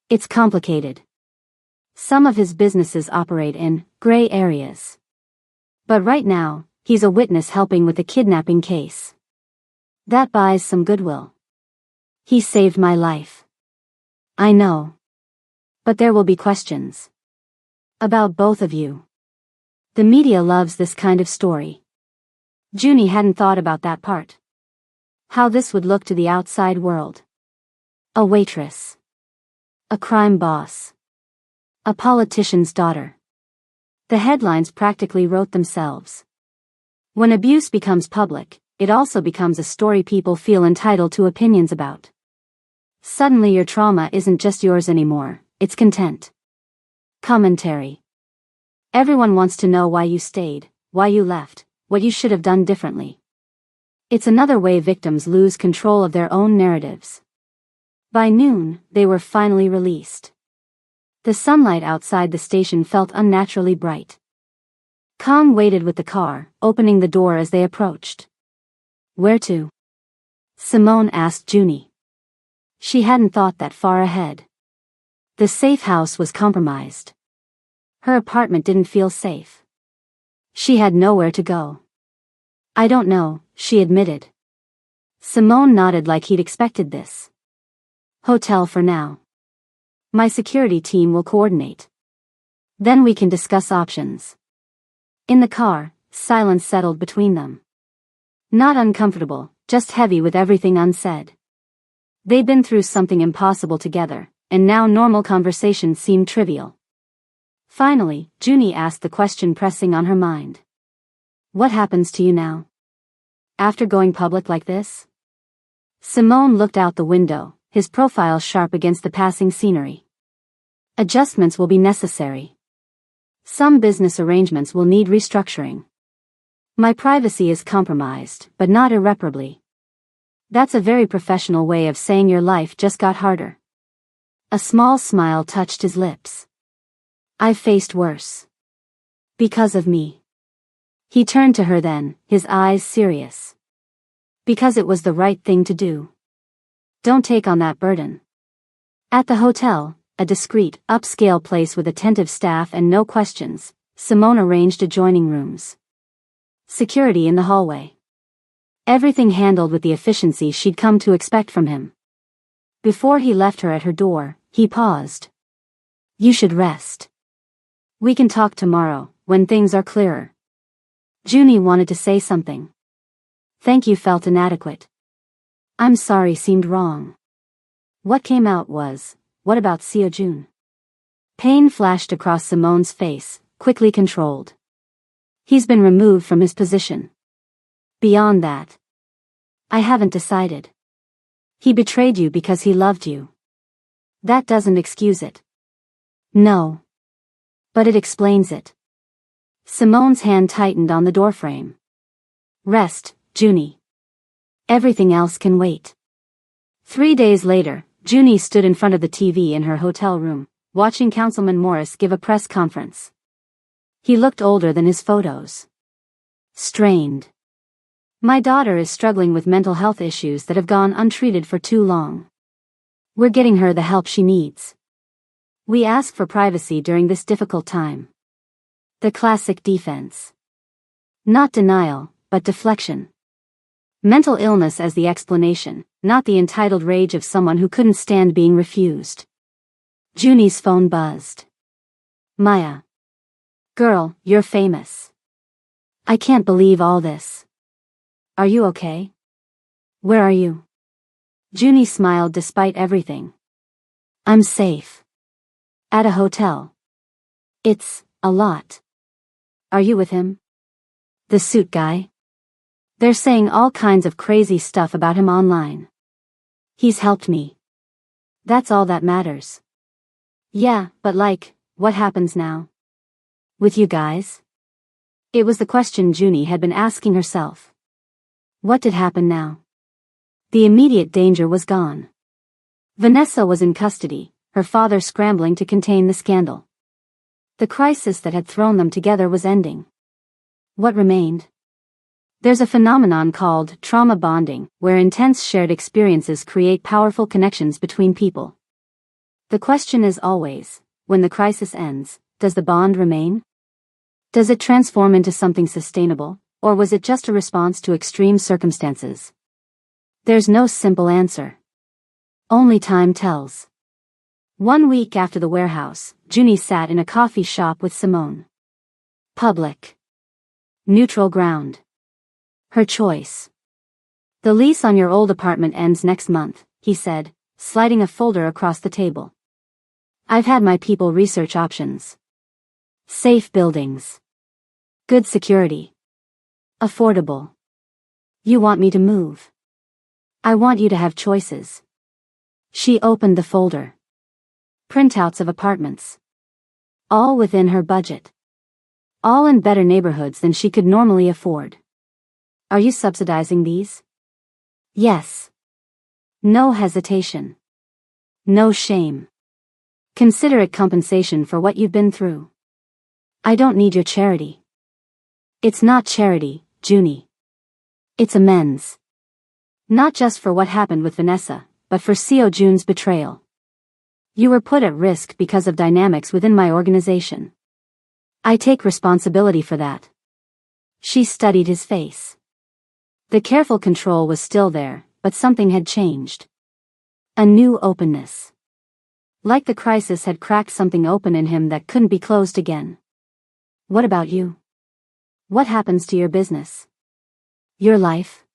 [SPEAKER 1] It's complicated. Some of his businesses operate in gray areas. But right now, he's a witness helping with the kidnapping case. That buys some goodwill. He saved my life. I know. But there will be questions. About both of you. The media loves this kind of story. Junie hadn't thought about that part. How this would look to the outside world. A waitress. A crime boss. A politician's daughter. The headlines practically wrote themselves. When abuse becomes public, it also becomes a story people feel entitled to opinions about. Suddenly your trauma isn't just yours anymore, it's content. Commentary. Everyone wants to know why you stayed, why you left, what you should have done differently. It's another way victims lose control of their own narratives. By noon, they were finally released. The sunlight outside the station felt unnaturally bright. Kong waited with the car, opening the door as they approached. Where to? Simone asked Junie. She hadn't thought that far ahead. The safe house was compromised. Her apartment didn't feel safe. She had nowhere to go. I don't know, she admitted. Simone nodded like he'd expected this. Hotel for now. My security team will coordinate. Then we can discuss options. In the car, silence settled between them. Not uncomfortable, just heavy with everything unsaid. They'd been through something impossible together, and now normal conversation seemed trivial. Finally, Junie asked the question pressing on her mind. What happens to you now? After going public like this? Simone looked out the window, his profile sharp against the passing scenery. Adjustments will be necessary. Some business arrangements will need restructuring. My privacy is compromised, but not irreparably. That's a very professional way of saying your life just got harder. A small smile touched his lips. I've faced worse. Because of me. He turned to her then, his eyes serious. Because it was the right thing to do. Don't take on that burden. At the hotel, a discreet, upscale place with attentive staff and no questions, Simone arranged adjoining rooms. Security in the hallway. Everything handled with the efficiency she'd come to expect from him. Before he left her at her door, he paused. You should rest. We can talk tomorrow, when things are clearer. Junie wanted to say something. Thank you felt inadequate. I'm sorry seemed wrong. What came out was, what about Seo Jun? Pain flashed across Simone's face, quickly controlled. He's been removed from his position. Beyond that, I haven't decided. He betrayed you because he loved you. That doesn't excuse it. No. But it explains it. Simone's hand tightened on the doorframe. Rest, Junie. Everything else can wait. 3 days later, Junie stood in front of the TV in her hotel room, watching Councilman Morris give a press conference. He looked older than his photos. Strained. My daughter is struggling with mental health issues that have gone untreated for too long. We're getting her the help she needs. We ask for privacy during this difficult time. The classic defense. Not denial, but deflection. Mental illness as the explanation, not the entitled rage of someone who couldn't stand being refused. Junie's phone buzzed. Maya. Girl, you're famous. I can't believe all this. Are you okay? Where are you? Junie smiled despite everything. I'm safe. At a hotel. It's a lot. Are you with him? The suit guy? They're saying all kinds of crazy stuff about him online. He's helped me. That's all that matters. Yeah, but what happens now? With you guys? It was the question Junie had been asking herself. What did happen now? The immediate danger was gone. Vanessa was in custody, her father scrambling to contain the scandal. The crisis that had thrown them together was ending. What remained? There's a phenomenon called trauma bonding, where intense shared experiences create powerful connections between people. The question is always, when the crisis ends, does the bond remain? Does it transform into something sustainable, or was it just a response to extreme circumstances? There's no simple answer. Only time tells. 1 week after the warehouse, Junie sat in a coffee shop with Simone. Public. Neutral ground. Her choice. The lease on your old apartment ends next month, he said, sliding a folder across the table. I've had my people research options. Safe buildings. Good security. Affordable. You want me to move? I want you to have choices. She opened the folder. Printouts of apartments. All within her budget. All in better neighborhoods than she could normally afford. Are you subsidizing these? Yes. No hesitation. No shame. Consider it compensation for what you've been through. I don't need your charity. It's not charity, Junie. It's amends. Not just for what happened with Vanessa, but for Seo Jun's betrayal. You were put at risk because of dynamics within my organization. I take responsibility for that. She studied his face. The careful control was still there, but something had changed. A new openness. Like the crisis had cracked something open in him that couldn't be closed again. What about you? What happens to your business? Your life?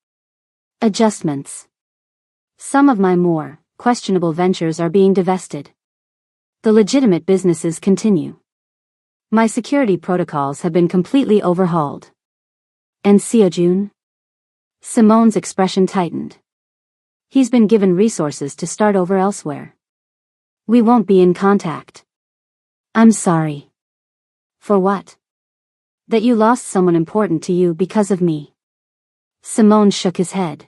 [SPEAKER 1] Adjustments. Some of my more questionable ventures are being divested. The legitimate businesses continue. My security protocols have been completely overhauled. And Seo Jun? Simone's expression tightened. He's been given resources to start over elsewhere. We won't be in contact. I'm sorry. For what? That you lost someone important to you because of me. Simone shook his head.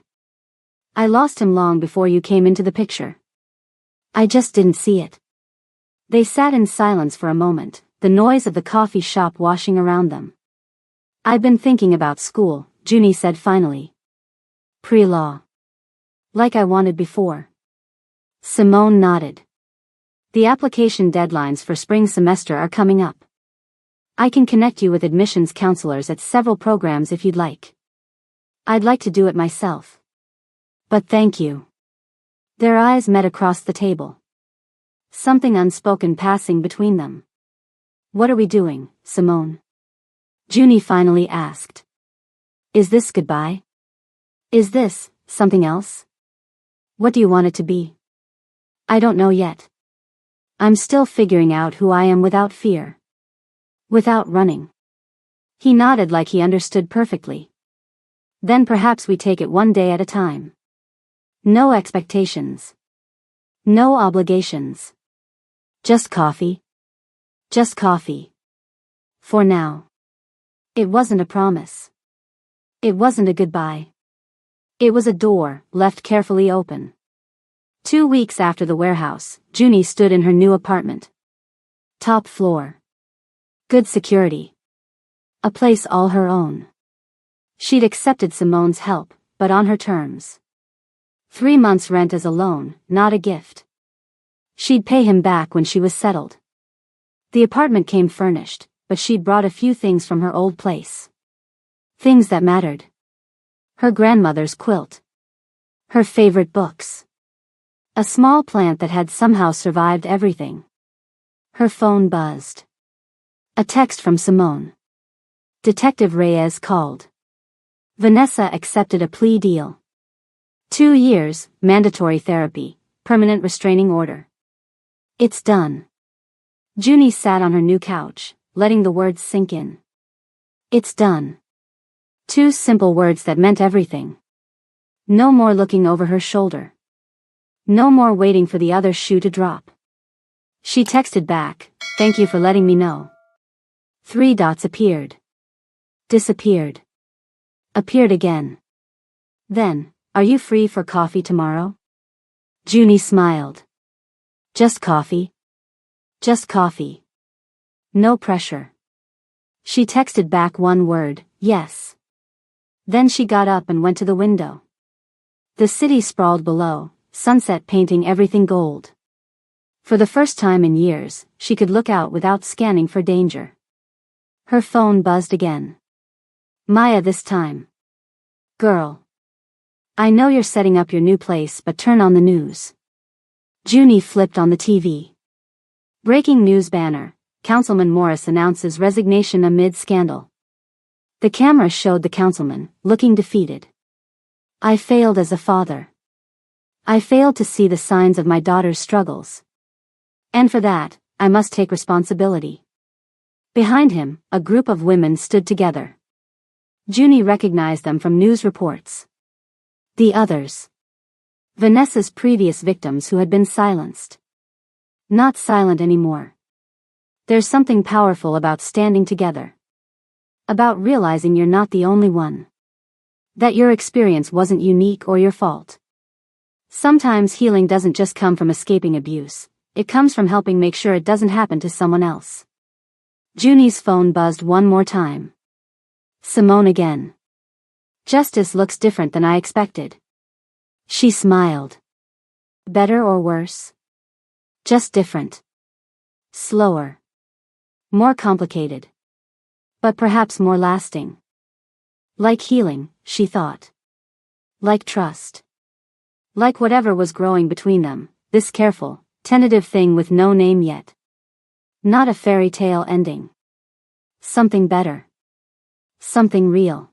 [SPEAKER 1] I lost him long before you came into the picture. I just didn't see it. They sat in silence for a moment, the noise of the coffee shop washing around them. I've been thinking about school, Junie said finally. Pre-law. Like I wanted before. Simone nodded. The application deadlines for spring semester are coming up. I can connect you with admissions counselors at several programs if you'd like. I'd like to do it myself. But thank you. Their eyes met across the table. Something unspoken passing between them. What are we doing, Simone? Junie finally asked. Is this goodbye? Is this something else? What do you want it to be? I don't know yet. I'm still figuring out who I am without fear. Without running. He nodded like he understood perfectly. Then perhaps we take it one day at a time. No expectations. No obligations. Just coffee. Just coffee. For now. It wasn't a promise. It wasn't a goodbye. It was a door, left carefully open. 2 weeks after the warehouse, Junie stood in her new apartment. Top floor. Good security. A place all her own. She'd accepted Simone's help, but on her terms. 3 months' rent as a loan, not a gift. She'd pay him back when she was settled. The apartment came furnished, but she'd brought a few things from her old place. Things that mattered. Her grandmother's quilt. Her favorite books. A small plant that had somehow survived everything. Her phone buzzed. A text from Simone. Detective Reyes called. Vanessa accepted a plea deal. 2 years, mandatory therapy, permanent restraining order. It's done. Junie sat on her new couch, letting the words sink in. It's done. 2 simple words that meant everything. No more looking over her shoulder. No more waiting for the other shoe to drop. She texted back, "Thank you for letting me know." 3 dots appeared. Disappeared. Appeared again. Then, "Are you free for coffee tomorrow?" Junie smiled. "Just coffee? Just coffee. No pressure." She texted back one word, "Yes." Then she got up and went to the window. The city sprawled below, sunset painting everything gold. For the first time in years, she could look out without scanning for danger. Her phone buzzed again. Maya this time. "Girl. I know you're setting up your new place, but turn on the news." Junie flipped on the TV. Breaking news banner, Councilman Morris announces resignation amid scandal. The camera showed the councilman, looking defeated. "I failed as a father. I failed to see the signs of my daughter's struggles. And for that, I must take responsibility." Behind him, a group of women stood together. Junie recognized them from news reports. The others. Vanessa's previous victims who had been silenced. Not silent anymore. There's something powerful about standing together. About realizing you're not the only one. That your experience wasn't unique or your fault. Sometimes healing doesn't just come from escaping abuse, it comes from helping make sure it doesn't happen to someone else. Junie's phone buzzed one more time. Simone again. "Justice looks different than I expected." She smiled. "Better or worse?" "Just different. Slower. More complicated. But perhaps more lasting. Like healing," she thought. Like trust. Like whatever was growing between them, this careful, tentative thing with no name yet. Not a fairy tale ending. Something better. Something real.